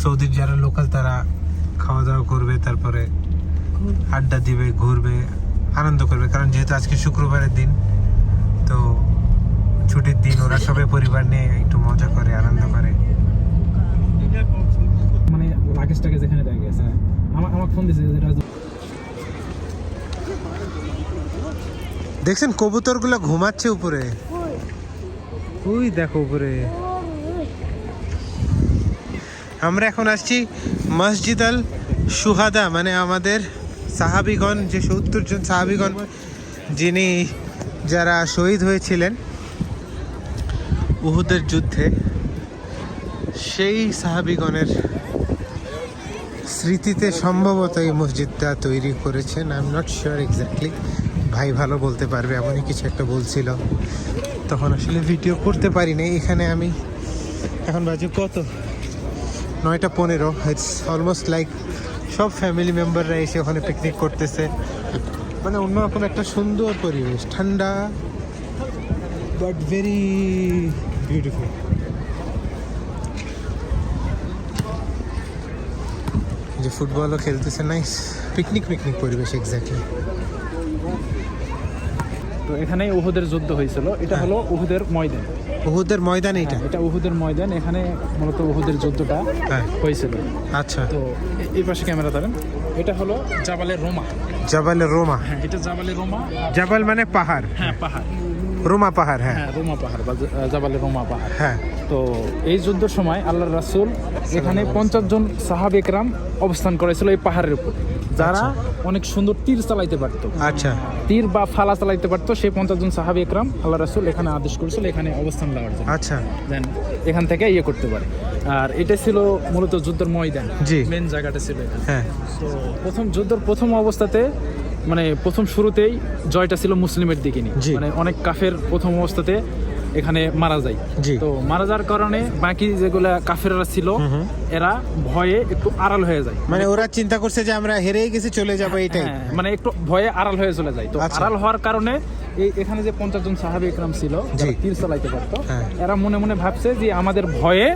সৌদির যারা লোকাল তারা খাওয়া দাওয়া করবে, তারপরে আড্ডা দিবে, ঘুরবে, আনন্দ করবে। কারণ যেহেতু আজকে শুক্রবারের দিন, তো ছুটির দিন, ওরা সবাই পরিবার নিয়ে একটু মজা করে, আনন্দ করে। মানে লাগেজটাকে যেখানে দেখা গেছে, আমার ফোন দিয়েছে যে রাজু দেখছেন কবুতরগুলো ঘুমাচ্ছে উপরে, ওই দেখো উপরে। আমরা এখন আসছি মসজিদ আল সুহাদা, মানে আমাদের সাহাবিগণ, যে 70 জন সাহাবিগণ যিনি যারা শহীদ হয়েছিলেন উহুদের যুদ্ধে, সেই সাহাবিগণের স্মৃতিতে সম্ভবত এই মসজিদটা তৈরি করেছেন। I am not sure exactly, ভাই ভালো বলতে পারবে। এমনই কিছু একটা বলছিল, তখন আসলে ভিডিও করতে পারি নাই। এখানে আমি এখন বাজে কত, 9:15। ইটস অলমোস্ট লাইক সব ফ্যামিলি মেম্বাররা এসে ওখানে পিকনিক করতেছে। মানে অন্যরকম একটা সুন্দর পরিবেশ, ঠান্ডা বাট ভেরি বিউটিফুল। যে ফুটবলও খেলতেছে, নাইস পিকনিক পরিবেশ এক্স্যাক্টলি। তো এখানেই উহুদের যুদ্ধ হয়েছিল। এটা হলো উহুদের ময়দান। উহুদের ময়দান এইটা? এটা উহুদের ময়দান, এখানে মূলত উহুদের যুদ্ধটা হয়েছিল। আচ্ছা, তো এই পাশে ক্যামেরা ধরেন, এটা হলো জাবালে রোমা। জাবালে রোমা? হ্যাঁ, এটা জাবালে রোমা। জাবাল মানে পাহাড়? হ্যাঁ, পাহাড়। রোমা পাহাড়? হ্যাঁ, রোমা পাহাড় বা জাবালে রোমা পাহাড়। হ্যাঁ। তো এই যুদ্ধের সময় আল্লাহর রাসূল এখানে 50 জন সাহাবা একরাম অবস্থান করেছিল এই পাহাড়ের উপর, যারা অনেক সুন্দর তীর চালাইতে পারতো। আচ্ছা, তীর বা ফালা চালাইতে পারতো। সেই 50 জন সাহাবা একরাম আল্লাহর রাসূল এখানে আদেশ করেছিল এখানে অবস্থান নেওয়ার জন্য। আচ্ছা, দেন এখান থেকে ইয়ে করতে পারে। আর এটা ছিল মূলত যুদ্ধের ময়দান, জি, মেন জায়গাটা ছিল এখানে। হ্যাঁ। তো প্রথম যুদ্ধের প্রথম অবস্থাতে, মানে প্রথম শুরুতেই জয়টা ছিল মুসলিমের দিকে নিয়ে। মানে অনেক কাফের প্রথম অবস্থাতে এখানে মারা যায়। তো মারা যাওয়ার কারণে বাকি যেগুলা কাফেররা ছিল এরা ভয়ে একটু আড়াল হয়ে যায়। মানে ওরা চিন্তা করছে যে আমরা হেরেই গেছি, চলে যাবো, এইটাই। মানে একটু ভয়ে আড়াল হয়ে চলে যায়। তো আড়াল হওয়ার কারণে এখানে যে 50 জন সাহাবী একরাম ছিল যারা তীর চালাইতে পারতো, এরা মনে মনে ভাবছে যে আমাদের ভয়ে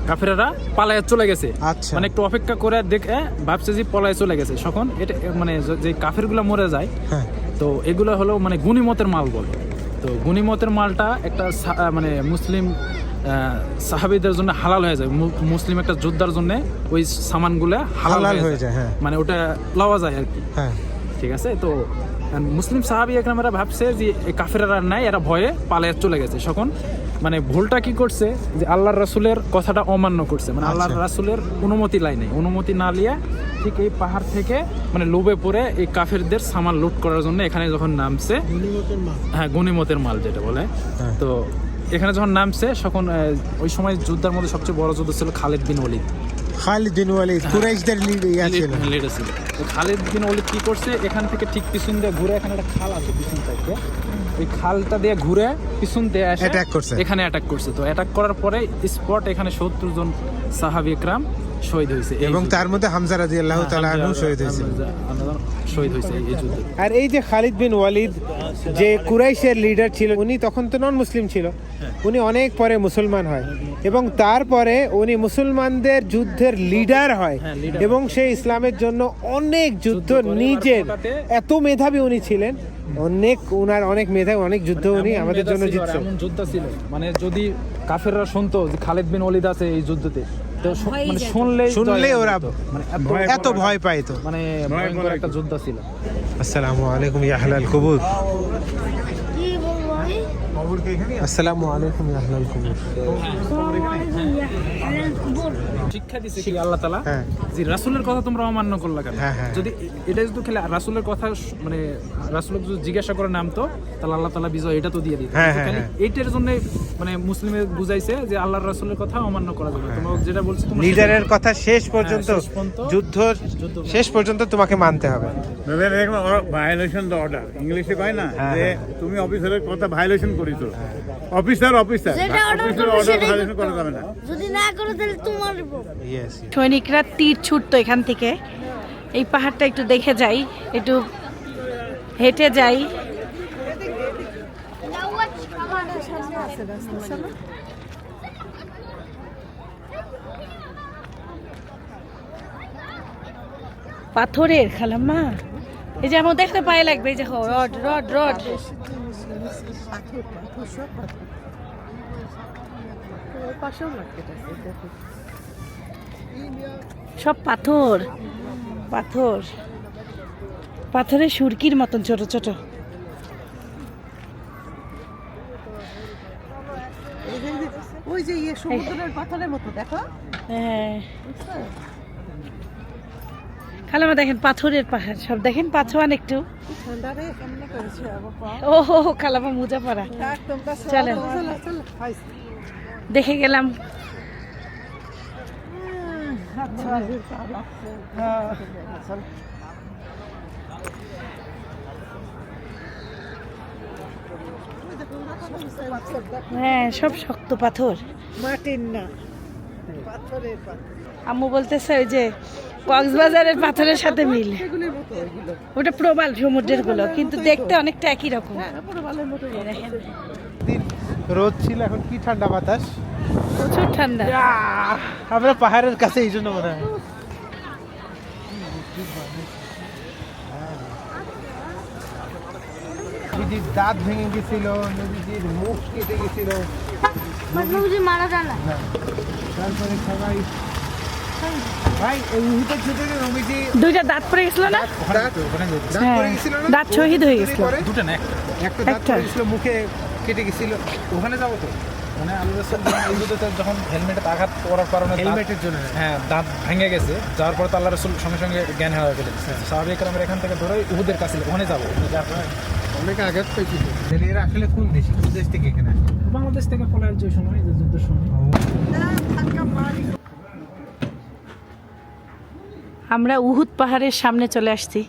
কাফেররা পালায় চলে গেছে। মানে একটু অপেক্ষা করে দেখে ভাবছে যে পলায় চলে গেছে। তখন এটা মানে যে কাফেরগুলো মরে যায়, তো এগুলো হলো মানে গনিমতের মাল বলে। তো গনিমতের মালটা একটা মানে মুসলিম সাহাবীদের জন্য হালাল হয়ে যায়। মুসলিম একটা যোদ্ধার জন্য ওই সামানগুলো হালাল হয়ে যায়, মানে ওটা লওয়া যায় আর কি। ঠিক আছে। তো মুসলিম সাহাবী একরামরা ভাবছে যে কাফেররা নাই, এরা ভয়ে পালায় চলে গেছে। তখন মানে ভুলটা কি করছে যে আল্লাহর রাসূলের কথাটা অমান্য করছে। মানে আল্লাহর রাসূলের অনুমতি নাই, অনুমতি না নিয়ে ঠিক এই পাহাড় থেকে মানে লোভে পড়ে এই কাফেরদের সামান লুট করার জন্য এখানে যখন নামছে, হ্যাঁ গনিমতের মাল যেটা বলে, তো এখানে যখন নামছে তখন ওই সময় যুদ্ধের মধ্যে সবচেয়ে বড় যুদ্ধ ছিল খালিদ বিন ওয়ালিদ। খালিদ বিন ওয়ালিদ কুরাইশদের লিডার ছিল। তো খালিদ বিন ওয়ালিদ কি করছে, এখান থেকে ঠিক পিছন দিয়ে ঘুরে, এখানে একটা খাল আছে পিছন থেকে, ওই খালটা দিয়ে ঘুরে পিছন দিয়ে এসে এখানে অ্যাটাক করছে। তো অ্যাটাক করার পরে স্পট এখানে 70 জন সাহাবী একরাম শহীদ হয়েছে, এবং তার মধ্যে হামজা রাদিয়াল্লাহু তাআলা আনহু শহীদ হয়েছে। এই যুদ্ধে। আর এই যে খালিদ বিন ওয়ালিদ যে কুরাইশের লিডার ছিল, উনি তখন তো নন মুসলিম ছিল, উনি অনেক পরে মুসলমান হয় এবং তারপরে উনি মুসলমানদের যুদ্ধের লিডার হয় হ্যাঁ, leader। এবং সেই ইসলামের জন্য অনেক যুদ্ধ করে, এবার নিজের ওটাতে- এত মেধাবী উনি ছিলেন, উনার অনেক মেধাবী, অনেক যুদ্ধ উনি এমন আমাদের মেধা জন্য ছিল, জিতছেন। এমন যোদ্ধা ছিল মানে যদি কাফেররা শুনতো যে খালিদ বিন ওয়ালিদ আছে এই যুদ্ধতে, তো মানে শুনলেই শুনলেই জয় ওরা হতো। মানে এত ভয় পাইতো। মানে ভয়ঙ্কর একটা যোদ্ধা ছিল। আসসালামু আলাইকুম ইয়া আহলাল কুবুর। কি বলবো আমি? আসসালামু আলাইকুম ইয়া আহলাল কুবুর। শিক্ষা দিছে কি আল্লাহ তাআলা হ্যাঁ। যে রাসূলের কথা তোমরা অমান্য করলা কেন? হ্যাঁ, হ্যাঁ। যদি এটা যদি খেলে রাসূলের কথা মানে রাসূলকে যদি জিজ্ঞাসা করে নামতো তাহলে আল্লাহ তাআলা বিজয় এটা তো দিয়ে দিত। হ্যাঁ, কিন্তু হ্যাঁ, খালি হ্যাঁ। এইটার জন্য মানে মুসলিমে বুঝাইছে যে আল্লাহর রাসূলের কথা অমান্য করা যাবে না। তোমরা যেটা বলছো তোমরা লিডারের কথা শেষ পর্যন্ত, শেষ পর্যন্ত যুদ্ধ শেষ পর্যন্ত তোমাকে মানতে হবে। ভায়োলেশন দ্য অর্ডার ইংলিশে কয় না হ্যাঁ, যে তুমি অফিসারের কথা ভায়োলেশন করিছো। অফিসার যেটা order অফিসার করবে অর্ডার সেটাই ভায়োলেশন করা যাবে না। যদি না করো তাহলে তোমার সৈনিকরা তীর ছুটতো এখান থেকে। এই পাহাড়টা একটু দেখে যাই, একটু হেঁটে যাই। পাথরের খালাম্মা, এই যে আমার দেখতে পায়ে লাগবে, এই যে রড রড রড, সব পাথর পাথর, পাথরের সুরকির মতন ছোট ছোট। ওই যে ইয়ে সমুদ্রের পাথরের মতো দেখো। হ্যাঁ খালামা দেখেন পাথরের পাহাড়, সব দেখেন পাথর একটু। ঠান্ডারে কেমনে করেছে আবার। ও হো খালামা মোজা পরা, চলেন দেখে গেলাম। হ্যাঁ সব শক্ত পাথর, মাটির না, পাথরের পাথর। আম্মু বলতেছে ওই যে কক্সবাজারের পাথরের সাথে মিল, এগুলির মতো এগুলো। ওটা প্রবাল সমুদ্রের গুলো, কিন্তু দেখতে অনেকটা একই রকম। প্রবালের মতো। দেখেন রোদ ছিল, এখন কি ঠান্ডা বাতাস। প্রচুর ঠান্ডা। আমরা পাহাড়ের কাছে, এই জন্য মনে হয়। নদীর দাঁত ভেঙে গেছিল, নদীর মুখ কেটে গেছিল, নবীজি মারা যায় না। তারপরে সবাই ভাই এই মুহূর্তে ছুটে নবীজি দুইটা দাঁত পড়ে গেছিল না? দাঁত পড়ে গেছিল না? দাঁত শহীদ হয়ে গেছিল। পরে দুটো না একটা দাঁত একটা। পড়ে গেছিল, মুখে কেটে গেছিল। ওখানে যাবো তো মানে আল্লাহ রাসূল যখন এই যুদ্ধতে যখন হেলমেটে আঘাত করার কারণে হেলমেটের জন্য হ্যাঁ দাঁত ভেঙে গেছে, যাওয়ার পর তো আল্লাহ রাসূল সঙ্গে সঙ্গে জ্ঞান হারিয়ে ফেলেছে। সাহাবায়ে কেরামের এখান থেকে ধরে উহুদের কাছে ওখানে যাবো। অনেক আঘাত পেয়েছিল। এরা আসলে কোন দেশ, কোন দেশ থেকে এখানে আসে? বাংলাদেশ থেকে পলায়ন যে সময় যে যুদ্ধের সময়। আমরা উহুদ পাহাড়ের সামনে চলে আসছি।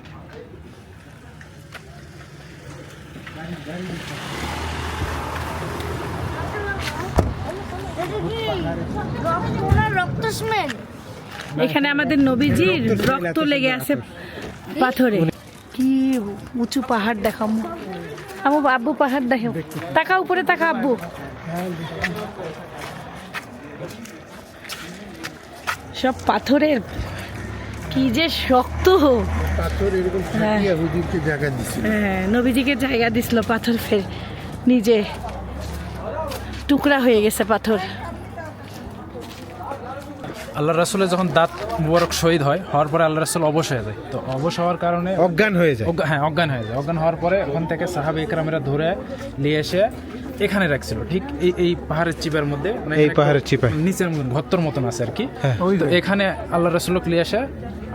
ওনার রক্ত স্মেল। এখানে আমাদের নবীজির রক্ত লেগে আছে পাথরে। কি উঁচু পাহাড় দেখো আম্মু, আম্মু আব্বু পাহাড় দেখো, তাকা উপরে, তাকা আব্বু। সব পাথরের, কি যে শক্ত। পাথর এরকম ফাটিয়ে হুজুরকে জায়গা দিচ্ছে। হ্যাঁ নবীজিকে জায়গা দিছিল, পাথর ফের নিজে টুকরা হয়ে গেছে পাথর। আল্লাহ রাসূলের যখন দাঁত মুবারক শহীদ হওয়ার পরে আল্লাহ রাসূল অবশ হয়ে যায়। তো অবশ হওয়ার কারণে অজ্ঞান হয়ে যায়। অজ্ঞান হয়ে যায়। অজ্ঞান হওয়ার পরে ওখান থেকে সাহাবা ইকরামেরা ধরে নিয়ে এসে এখানে রাখছিল, ঠিক এই পাহাড়ের চিপার মধ্যে, মানে এই পাহাড়ের চিপায় নিচের গর্তর মতন আছে আর কি। হ্যাঁ। তো এখানে আল্লাহ রাসূলকে নিয়ে এসে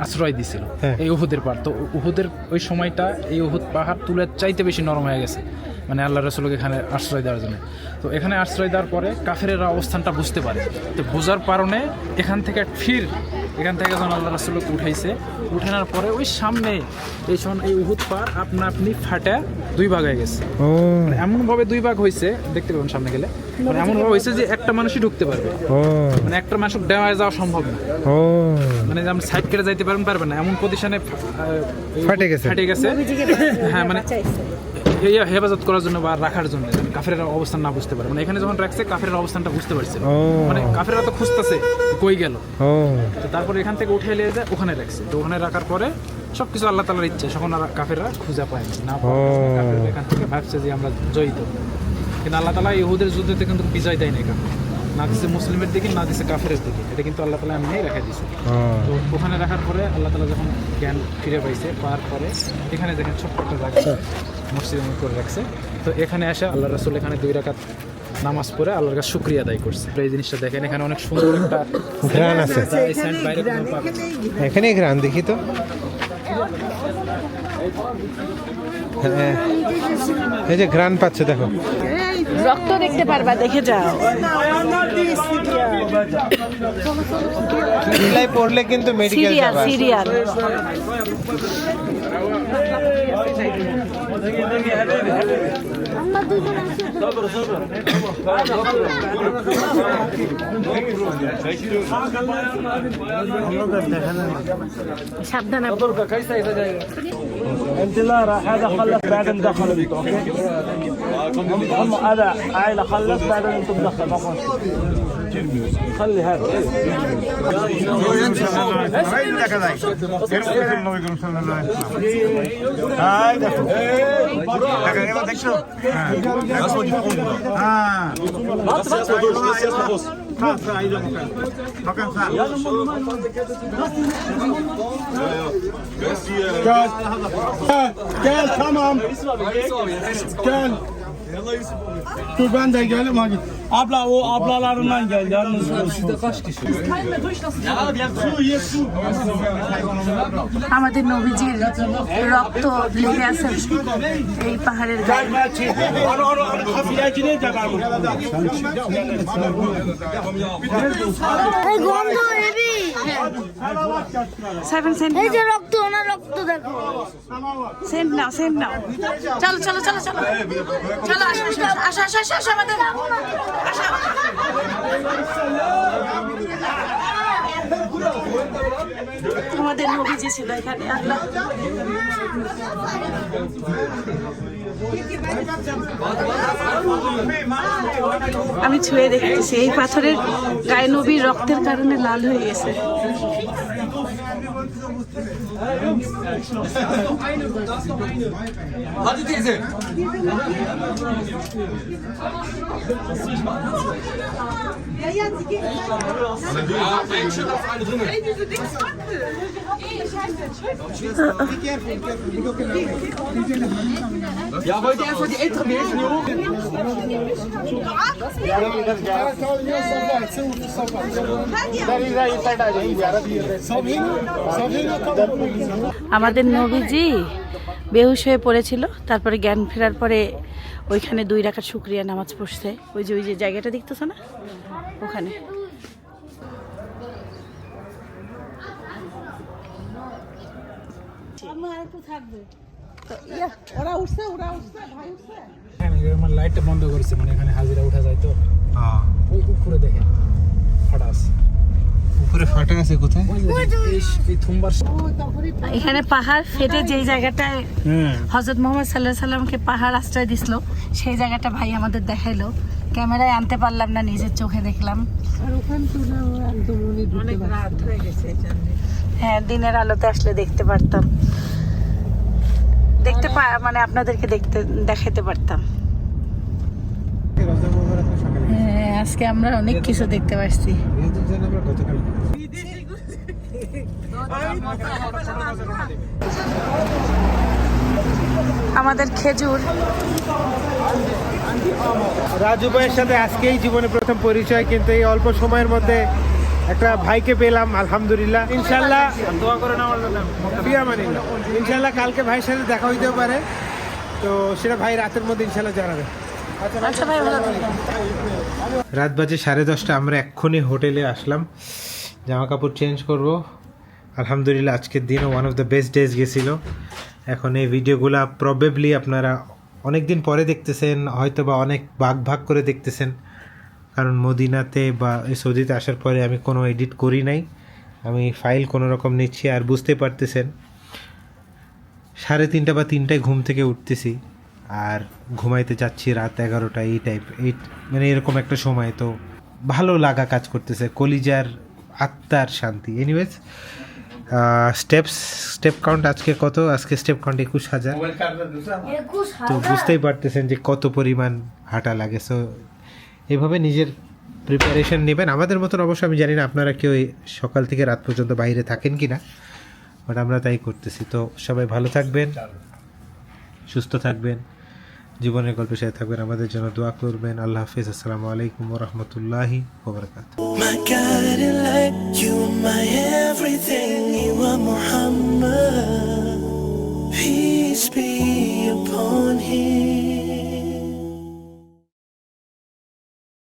আশ্রয় দিছিল হ্যাঁ। এই উহুদের পাহাড়। তো উহুদের ওই সময়টা এই উহুদ পাহাড় তুলের চাইতে বেশি নরম হয়ে গেছে, মানে আল্লাহ রাসূলকে এখানে আশ্রয় দেওয়ার জন্য। তো এখানে আশ্রয় দেওয়ার পরে কাফেরেরা অবস্থানটা বুঝতে পারে। তো বোঝার কারণে এখান থেকে যখন আল্লাহ রাসূলকে উঠাইছে, উঠানোর পরে ওই সামনে এই উহুদ পাহাড় আপনা আপনি ফাটে দুই ভাগ হয়ে গেছে। ও মানে এমনভাবে দুই ভাগ হয়েছে, দেখতে পাবেন সামনে গেলে, মানে এমনভাবে হয়েছে যে একটা মানুষই ঢুকতে পারবে, ও মানে একটা মানুষ দেওয়া যাওয়া সম্ভব না। ও মানে যেমন সাইড কেটে যাইতে পারবেন না, এমন পজিশনে ফাটে গেছে। হ্যাঁ মানে হেফাজত করার জন্য বা রাখার জন্য, কাফেরের অবস্থান না বুঝতে পারে। মানে এখানে যখন রাখছে কাফেরের অবস্থানটা বুঝতে পারছে, মানে কাফেররা তো খুঁজতেছে কই গেল, তো তারপরে এখান থেকে উঠে নিয়ে যায় ওখানে রাখছে। তো ওখানে রাখার পরে সবকিছু আল্লাহ তাআলার ইচ্ছে, তখন আর কাফেররা খুঁজে পায় না, কাফেররা এখান থেকে ভাবছে যে আমরা জয়িত। কিন্তু আল্লাহ তাআলা ইহুদের যুদ্ধতে কিন্তু বিজয় দেয় না, এখানে না দিচ্ছে মুসলিমের দিকে, না দিচ্ছে কাফেরের দিকে, এটা কিন্তু আল্লাহ তাআলা এমনিই রেখে দিয়েছে। তো ওখানে রাখার পরে আল্লাহ তাআলা যখন জ্ঞান ফিরে পাইছে, পাওয়ার পরে এখানে দেখেন ছোট্ট একটা জায়গা মসজিদের মতো করে রাখছে। তো এখানে এসে আল্লাহ রাসূল এখানে 2 রাকাত নামাজ পড়ে আল্লাহর কাছে শুকরিয়া আদায় করছে। এই জিনিসটা দেখেন, এখানে অনেক সুন্দর একটা ঘ্রাণ আছে, এই সেন্ট বাইরে কোনো পাবে না। এখানে ঘ্রাণ দেখি তো। হ্যাঁ, এই যে ঘ্রাণ পাচ্ছে দেখো। রক্ত দেখতে পারবা, দেখে যাও। সিরিয়াল পড়লে কিন্তু মেডিকেল সিরিয়াল সিরিয়াল সাবধানে। انت لا راح هذا خلص بعدين دخل انت اوكي هم هذا عائله خلص بعدين انتم تدخل ما خلي هذا Gel tamam. Gel. Dur ben de gelim hadi. abla o ablalarından geldi yalnız sizde kaç kişi আমাদের নবীজির রক্ত লেগে আছে এই পাহাড়ের গায়ে। এই গন্ধ হেভি। সেভেন সেন্ট এই যে রক্ত, ওনার রক্ত দেখো। সেন্ট নাও, সেন্ট নাও। চলো চলো চলো চলো চলো, আসো আসো আসো আসো আসো আসো আমাদের আসো। আমাদের নবীজি ছিল এখানে। আল্লাহ আমি ছুঁয়ে দেখতেছি এই পাথরের গায়ে নবীর রক্তের কারণে লাল হয়ে গেছে। ja wollt ihr erstmal die ältere Mädchen hier hoch আমাদের নবীজি বেহুশ হয়ে পড়েছিল, তারপরে জ্ঞান ফেরার পরে ওইখানে 2 রাকাত শুকরিয়া নামাজ পড়ছে। ওই যে জায়গাটা দেখতেছো না, ওখানে। লাইটটা বন্ধ করেছে, মানে এখানে হাজিরা উঠা যায় তো। ওই উপরে দেখেন ফাটা আছে, উপরে ফাটা আছে কোথায়? এই থুমবার এখানে পাহাড় ফেটে যেই জায়গাটায় হযরত মুহাম্মদ সাল্লাল্লাহু আলাইহি সাল্লামকে পাহাড় আশ্রয় দিছিল, সেই জায়গাটা ভাই আমাদের দেখাইলো। ক্যামেরায় আনতে পারলাম না, নিজের চোখে দেখলাম। হ্যাঁ, দিনের আলোতে আসলে দেখতে পারতাম, মানে আপনাদেরকে দেখাতে পারতাম। হ্যাঁ, আজকে আমরা অনেক কিছু দেখতে পাচ্ছি। আমাদের খেজুর। রাজু ভাইয়ের সাথে আজকেই জীবনে প্রথম পরিচয়, কিন্তু এই অল্প সময়ের মধ্যে একটা ভাইকে পেলাম, আলহামদুলিল্লাহ। ইনশাল্লাহ দোয়া করেন আমার জন্য, ইনশাল্লাহ কালকে ভাইয়ের সাথে দেখা হইতেও পারে, তো সেটা ভাই রাতের মধ্যে ইনশাল্লাহ জানাবে। আচ্ছা ভাই, ভালো থাকবেন। রাত বাজে 10:30, আমরা এক্ষুনি হোটেলে আসলাম, জামা কাপড় চেঞ্জ করব। আলহামদুলিল্লাহ আজকের দিনও one of the best days গেছিল। এখন এই ভিডিওগুলো প্রবেবলি আপনারা অনেক দিন পরে দেখতেছেন, হয়তো বা অনেক ভাগ করে দেখতেছেন, কারণ মদিনাতে বা সৌদিতে আসার পরে আমি কোনো এডিট করি নাই, আমি ফাইল কোনো রকম নিচ্ছি। আর বুঝতে পারতেছেন 3:30 বা 3টায় ঘুম থেকে উঠতেছি, আর ঘুমাইতে যাচ্ছি রাত 11টা এই মানে এরকম একটা সময়, তো ভালো লাগা কাজ করতেছে, কলিজার আত্মার শান্তি। এনিওয়েজ স্টেপ কাউন্ট আজকে কত? আজকে স্টেপ কাউন্ট 21,000। তো বুঝতেই পারতেছেন যে কত পরিমাণ হাঁটা লাগে। সো এইভাবে নিজের প্রিপারেশন নেবেন। আমাদের মতন অবশ্য আমি জানি না আপনারা কেউ সকাল থেকে রাত পর্যন্ত বাইরে থাকেন কি না, বাট আমরা তাই করতেছি। তো সবাই ভালো থাকবেন, সুস্থ থাকবেন, জীবনের গল্পের সাথে থাকবেন, আমাদের জন্য দোয়া করবেন। আল্লাহ হাফিজ। আসসালামু আলাইকুম ওয়া রাহমাতুল্লাহি ওয়া বারাকাতুহু। My guiding light, you are my everything, you are Muhammad. Peace be upon him.